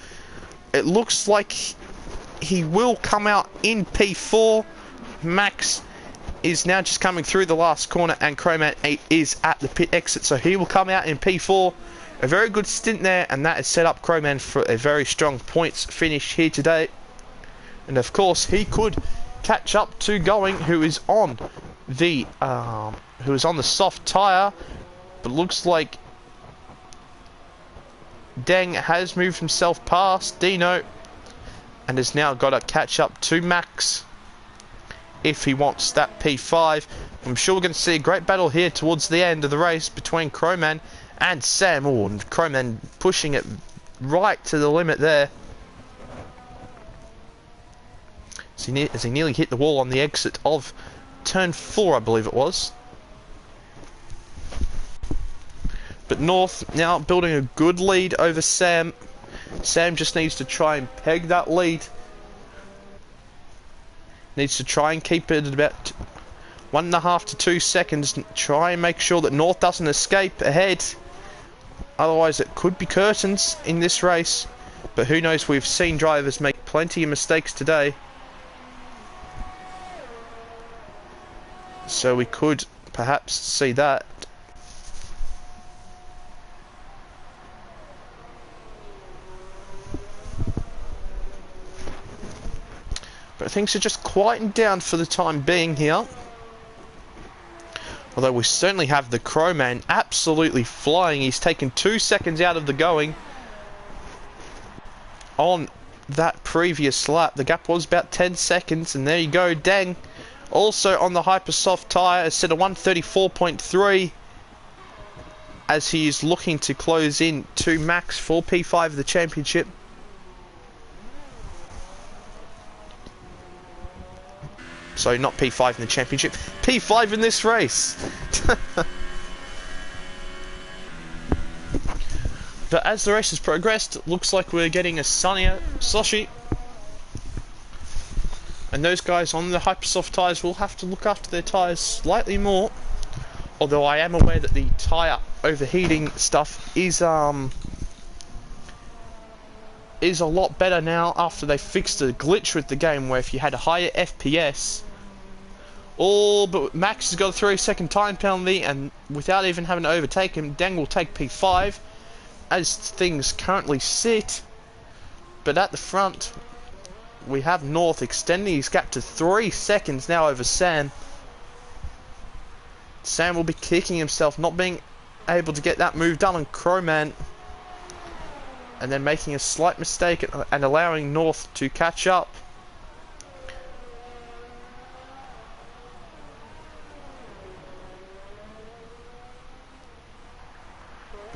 It looks like he will come out in P4. Max is now just coming through the last corner, and Crowman is at the pit exit, so he will come out in P4. A very good stint there, and that has set up Crowman for a very strong points finish here today. And of course he could catch up to Going, who is on the soft tyre, but looks like Deng has moved himself past Dino and has now got to catch up to Max if he wants that P5. I'm sure we're going to see a great battle here towards the end of the race between Crowman and Sam. Oh, and Crowman pushing it right to the limit there. As he nearly hit the wall on the exit of turn 4, I believe it was. But North now building a good lead over Sam. Sam just needs to try and peg that lead. Needs to try and keep it at about 1.5 to 2 seconds. Try and make sure that North doesn't escape ahead. Otherwise it could be curtains in this race. But who knows, we've seen drivers make plenty of mistakes today. So we could perhaps see that. But things are just quieting down for the time being here. Although we certainly have the Crowman absolutely flying. He's taken 2 seconds out of the Going on that previous lap. The gap was about 10 seconds, and there you go. Deng also on the hyper soft tyre has set a 134.3 as he is looking to close in to Max for P5 of the championship. So not P5 in the championship, P5 in this race. But as the race has progressed, it looks like we're getting a sunnier Sochi. And those guys on the Hypersoft tyres will have to look after their tyres slightly more. Although I am aware that the tyre overheating stuff is a lot better now after they fixed the glitch with the game where if you had a higher FPS. Oh, but Max has got a 3-second time penalty, and without even having to overtake him, Deng will take P5 as things currently sit. But at the front, we have North extending his gap to 3 seconds now over Sam. Sam will be kicking himself not being able to get that move done on Crowman, and then making a slight mistake and allowing North to catch up.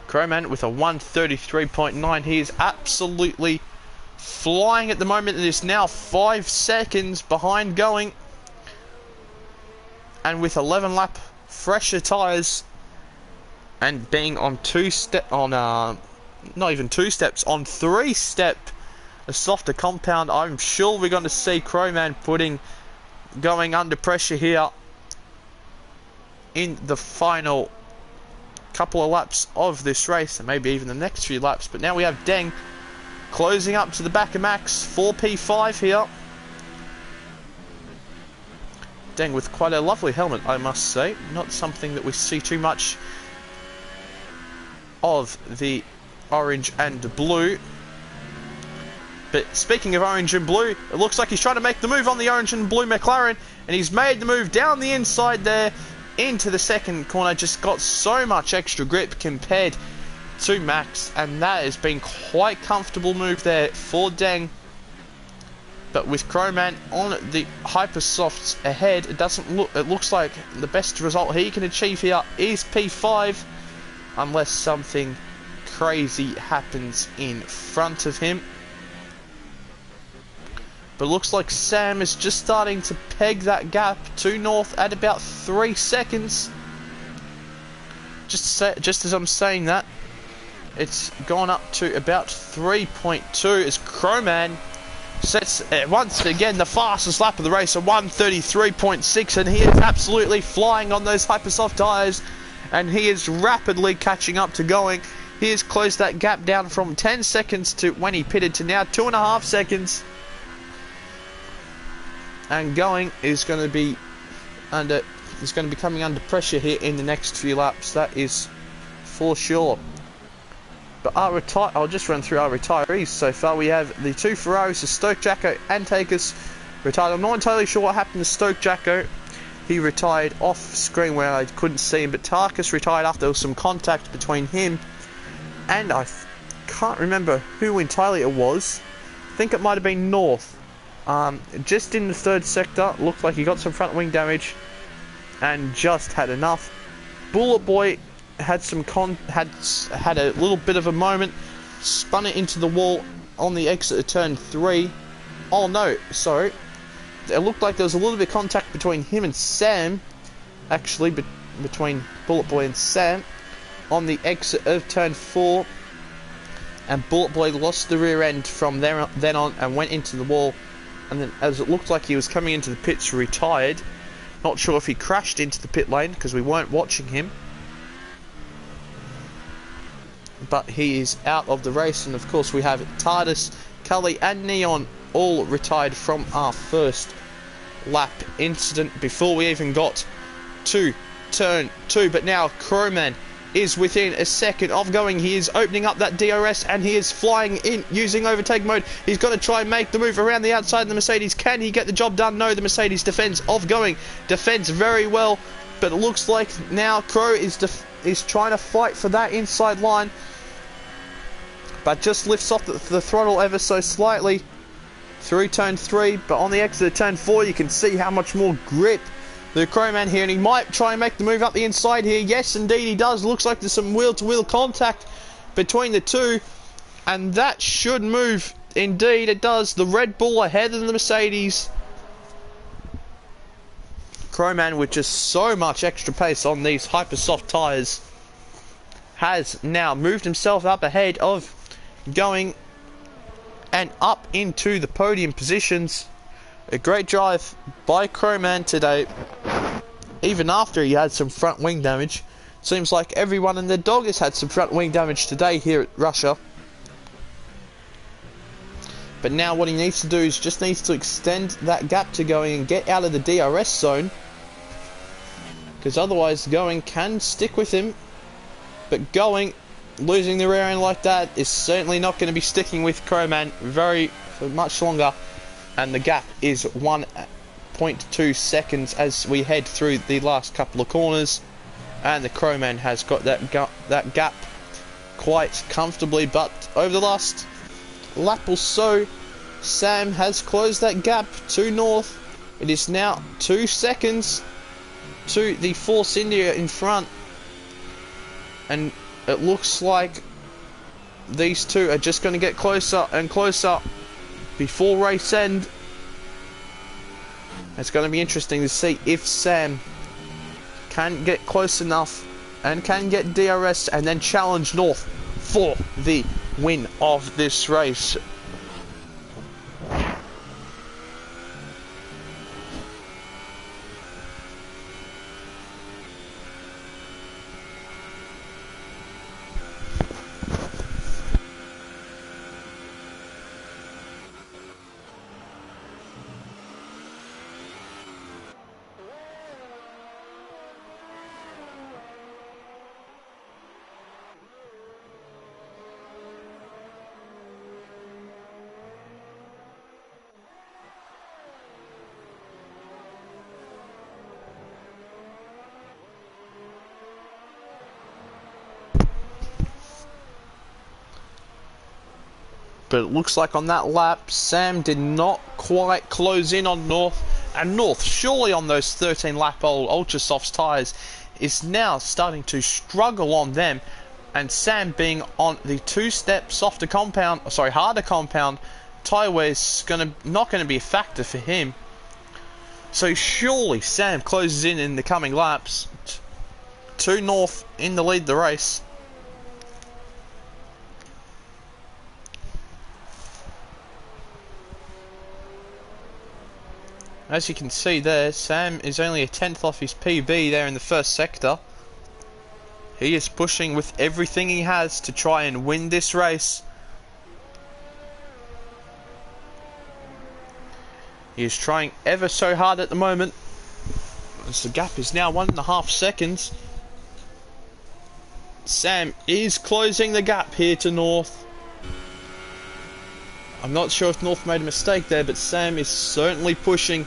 Crowman with a 1:33.9. He is absolutely flying at the moment. It is now 5 seconds behind going, and with 11 lap fresher tyres and being on not even 2 steps, on 3 step a softer compound, I'm sure we're going to see Crowman going under pressure here in the final couple of laps of this race, and maybe even the next few laps. But now we have Deng closing up to the back of Max, 4P5 here. Deng with quite a lovely helmet, I must say. Not something that we see too much of, the orange and blue. But speaking of orange and blue, it looks like he's trying to make the move on the orange and blue McLaren, and he's made the move down the inside there into the second corner. Just got so much extra grip compared to Max, and that has been quite comfortable move there for Deng. But with Crowman on the Hypersofts ahead, it looks like the best result he can achieve here is P5, unless something crazy happens in front of him. But it looks like Sam is just starting to peg that gap to North at about 3 seconds. Just as I'm saying that, it's gone up to about 3.2 as Crowman sets once again the fastest lap of the race, a 1:33.6, and he is absolutely flying on those Hypersoft tyres, and he is rapidly catching up to going. He has closed that gap down from 10 seconds to when he pitted to now 2.5 seconds. And going is going to be coming under pressure here in the next few laps. That is for sure. But I'll just run through our retirees so far. We have the 2 Ferraris, the Stoke Jacko and Takers retired. I'm not entirely sure what happened to Stoke Jacko. He retired off screen where I couldn't see him, but Tarkus retired after there was some contact between him and I can't remember who entirely it was. I think it might have been North. Just in the 3rd sector, looked like he got some front wing damage and just had enough. Bullet Boy had had a little bit of a moment, spun it into the wall on the exit of turn 3. Oh no, sorry. It looked like there was a little bit of contact between him and Sam, actually, between Bullet Boy and Sam on the exit of turn 4, and Bullet Boy lost the rear end from then on and went into the wall, and then as it looked like he was coming into the pits, retired. Not sure if he crashed into the pit lane because we weren't watching him, but he is out of the race. And of course we have TARDIS, Cully and Neon all retired from our first lap incident before we even got to turn 2. But now Crowman is within a second of going. He is opening up that DRS and he is flying in using overtake mode. He's got to try and make the move around the outside of the Mercedes. Can he get the job done? No, the Mercedes defends defends very well, but it looks like now Crow is trying to fight for that inside line, but just lifts off the throttle ever so slightly through turn 3. But on the exit of turn 4 you can see how much more grip the Crowman here, and he might try and make the move up the inside here. Yes, indeed he does. Looks like there's some wheel-to-wheel contact between the two, and that should move. Indeed it does. The Red Bull ahead of the Mercedes. Crowman, with just so much extra pace on these Hypersoft tyres, has now moved himself up ahead of going and up into the podium positions. A great drive by Crowman today, even after he had some front wing damage. Seems like everyone and their dog has had some front wing damage today here at Russia. But now what he needs to do is just needs to extend that gap to going and get out of the DRS zone. Because otherwise going can stick with him. But going, losing the rear end like that is certainly not going to be sticking with Crowman for much longer. And the gap is 1.2 seconds as we head through the last couple of corners. And the Crowman has got that gap quite comfortably. But over the last lap or so, Sam has closed that gap to North. It is now 2 seconds to the Force India in front. And it looks like these two are just going to get closer and closer before race end. It's going to be interesting to see if Sam can get close enough and can get DRS and then challenge North for the win of this race. But it looks like on that lap, Sam did not quite close in on North. And North, surely on those 13-lap-old Ultra Softs tyres, is now starting to struggle on them. And Sam being on the two-step harder compound tyre wear is not going to be a factor for him. So surely Sam closes in the coming laps to North in the lead of the race. As you can see there, Sam is only a 10th off his PB there in the first sector. He is pushing with everything he has to try and win this race. He is trying ever so hard at the moment, as the gap is now 1.5 seconds. Sam is closing the gap here to North. I'm not sure if North made a mistake there, but Sam is certainly pushing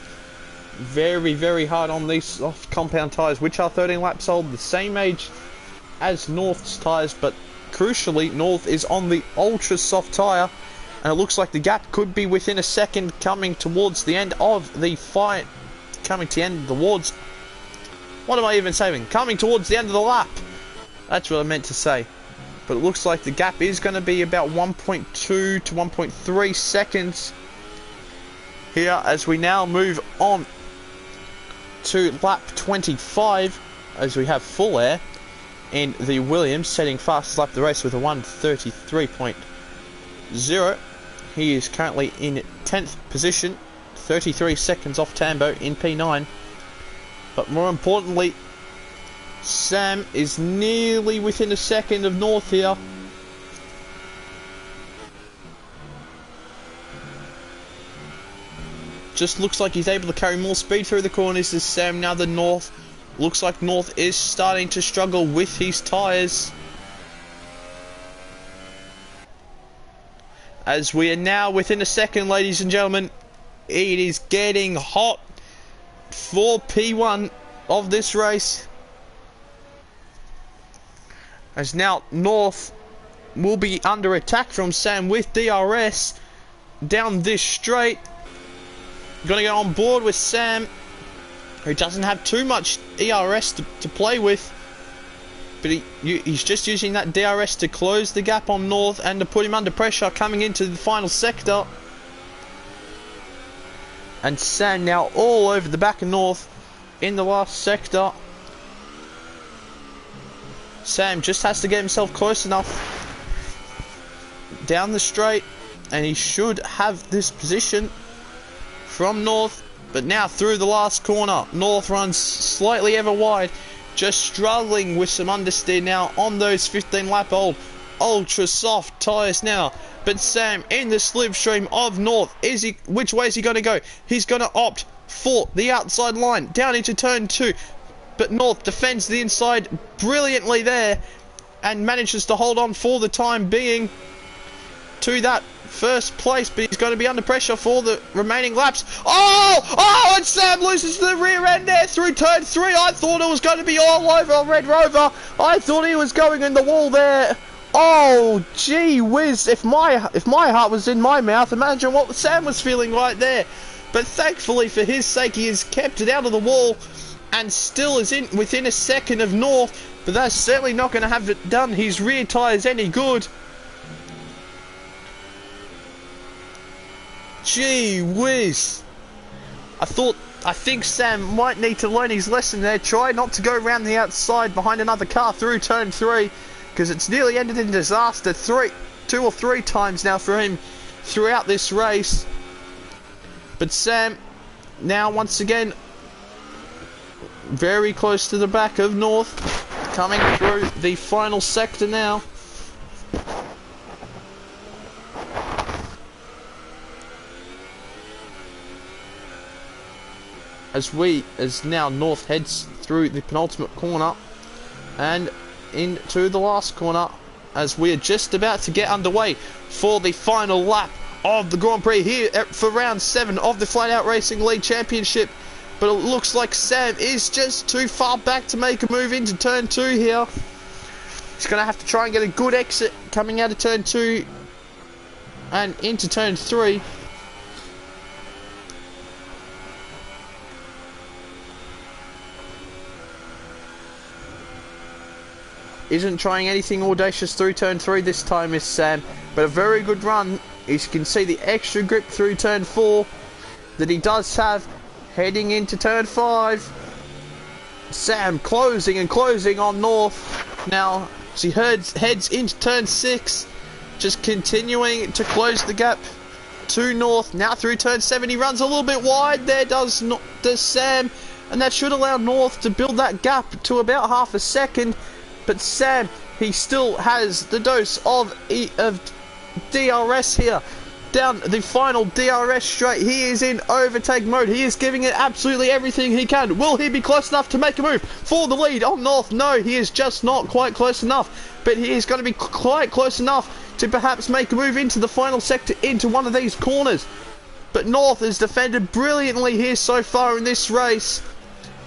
very, very hard on these soft compound tyres, which are 13 laps old, the same age as North's tyres, but crucially, North is on the ultra soft tyre, and it looks like the gap could be within a second coming towards the end of the fight. Coming towards the end of the lap. That's what I meant to say. But it looks like the gap is going to be about 1.2 to 1.3 seconds here as we now move on to lap 25 as we have full air in the Williams, setting fastest lap of the race with a 1:33.0. He is currently in 10th position, 33 seconds off Tambo in P9. But more importantly, Sam is nearly within a second of North here. Just looks like he's able to carry more speed through the corners as Sam now than North. Looks like North is starting to struggle with his tyres. As we are now within a second, ladies and gentlemen, it is getting hot for P1 of this race. As now North will be under attack from Sam with DRS down this straight. Gonna go on board with Sam, who doesn't have too much ERS to play with, but he's just using that DRS to close the gap on North and to put him under pressure coming into the final sector. And Sam now all over the back of North in the last sector. Sam just has to get himself close enough down the straight, and he should have this position from North, but now through the last corner. North runs slightly ever wide, just struggling with some understeer now on those 15 lap old ultra soft tyres now. But Sam in the slipstream of North, which way is he going to go? He's going to opt for the outside line down into turn 2, but North defends the inside brilliantly there and manages to hold on for the time being to that first place, but he's going to be under pressure for the remaining laps. Oh, and Sam loses the rear end there through turn 3. I thought it was going to be all over Red Rover. I thought he was going in the wall there. Oh, gee whiz, if my heart was in my mouth, imagine what Sam was feeling right there. But thankfully for his sake, he has kept it out of the wall and still is in within a second of North, but that's certainly not going to have it done his rear tyres any good. Gee whiz. I think Sam might need to learn his lesson there. Try not to go around the outside behind another car through turn 3, because it's nearly ended in disaster 2 or 3 times now for him throughout this race. But Sam now once again very close to the back of North, coming through the final sector now. As now North heads through the penultimate corner and into the last corner, as we are just about to get underway for the final lap of the Grand Prix here for round 7 of the Flat Out Racing League Championship. But it looks like Sam is just too far back to make a move into turn 2 here. He's going to have to try and get a good exit coming out of turn 2 and into turn 3. Isn't trying anything audacious through turn 3 this time is Sam, but a very good run. As you can see, the extra grip through turn 4 that he does have heading into turn 5. Sam closing and closing on North now as he heads into turn 6, just continuing to close the gap to North. Now through turn 7 he runs a little bit wide there, does Sam, and that should allow North to build that gap to about half a second. But Sam, he still has the dose of DRS here. Down the final DRS straight. He is in overtake mode. He is giving it absolutely everything he can. Will he be close enough to make a move for the lead on North? No, he is just not quite close enough. But he is going to be quite close enough to perhaps make a move into the final sector, into one of these corners. But North has defended brilliantly here so far in this race.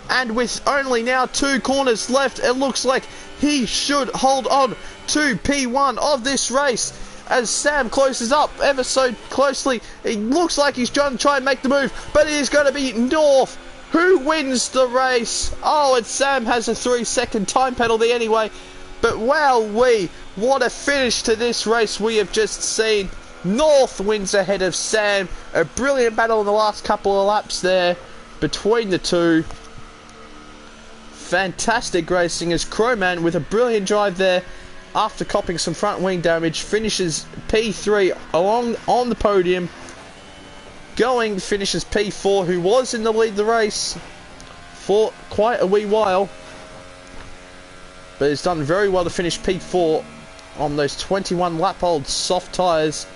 And with only now 2 corners left, it looks like he should hold on to P1 of this race. As Sam closes up ever so closely, it looks like he's trying to try and make the move, but it is going to be North who wins the race. Oh, and Sam has a 3-second time penalty anyway. But wowee, what a finish to this race we have just seen. North wins ahead of Sam. A brilliant battle in the last couple of laps there between the two. Fantastic racing as Crowman, with a brilliant drive there after copping some front wing damage, finishes P3 along on the podium. Going finishes P4, who was in the lead of the race for quite a wee while, but has done very well to finish P4 on those 21 lap old soft tyres.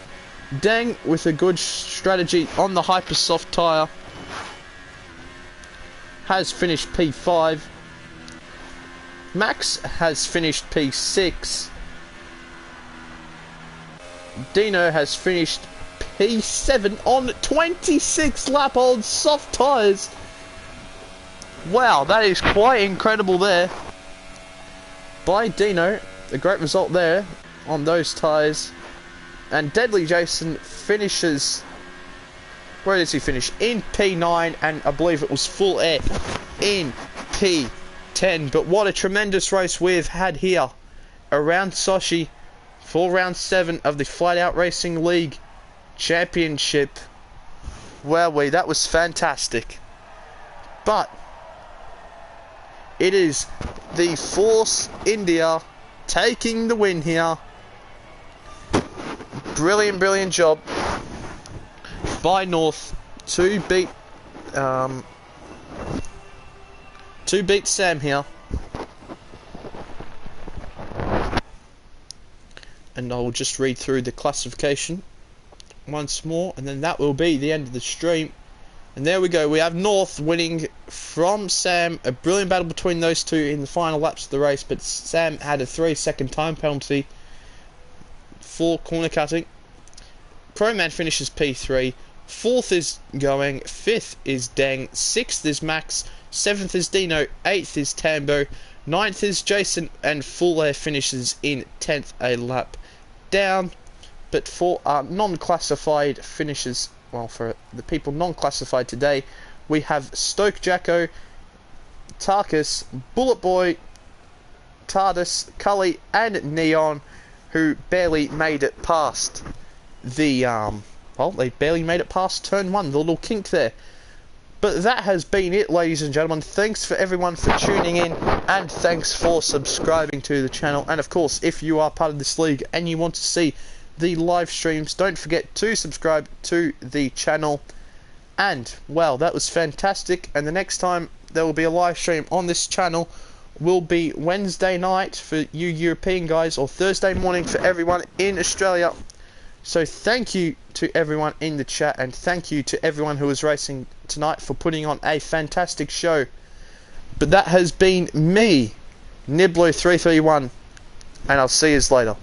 Deng with a good strategy on the hyper soft tyre has finished P5. Max has finished P6. Dino has finished P7 on 26 lap old soft tyres. Wow, that is quite incredible there by Dino. A great result there on those tyres. And Deadly Jason finishes, where does he finish? In P9, and I believe it was full air in P10. But what a tremendous race we've had here around Sochi for round 7 of the Flat Out Racing League Championship. Wowee, that was fantastic. But it is the Force India taking the win here. Brilliant job by North to beat to beat Sam here. And I will just read through the classification once more, and then that will be the end of the stream. And there we go, we have North winning from Sam. A brilliant battle between those two in the final laps of the race, but Sam had a 3-second time penalty for corner cutting. Crowman finishes P3. 4th is Going, 5th is Deng, 6th is Max, 7th is Dino, 8th is Tambo, 9th is Jason, and Full Air finishes in 10th, a lap down. But for our non-classified finishes, well, for the people non-classified today, we have Stoke Jacko, Tarkus, Bullet Boy, TARDIS, Cully, and Neon, who barely made it past the, well, they barely made it past turn 1, the little kink there. But that has been it, ladies and gentlemen. Thanks for everyone for tuning in, and thanks for subscribing to the channel. And of course, if you are part of this league and you want to see the live streams, don't forget to subscribe to the channel. And, well, that was fantastic. And the next time there will be a live stream on this channel will be Wednesday night for you European guys, or Thursday morning for everyone in Australia. So thank you to everyone in the chat, and thank you to everyone who was racing tonight for putting on a fantastic show. But that has been me, Niblo331, and I'll see you later.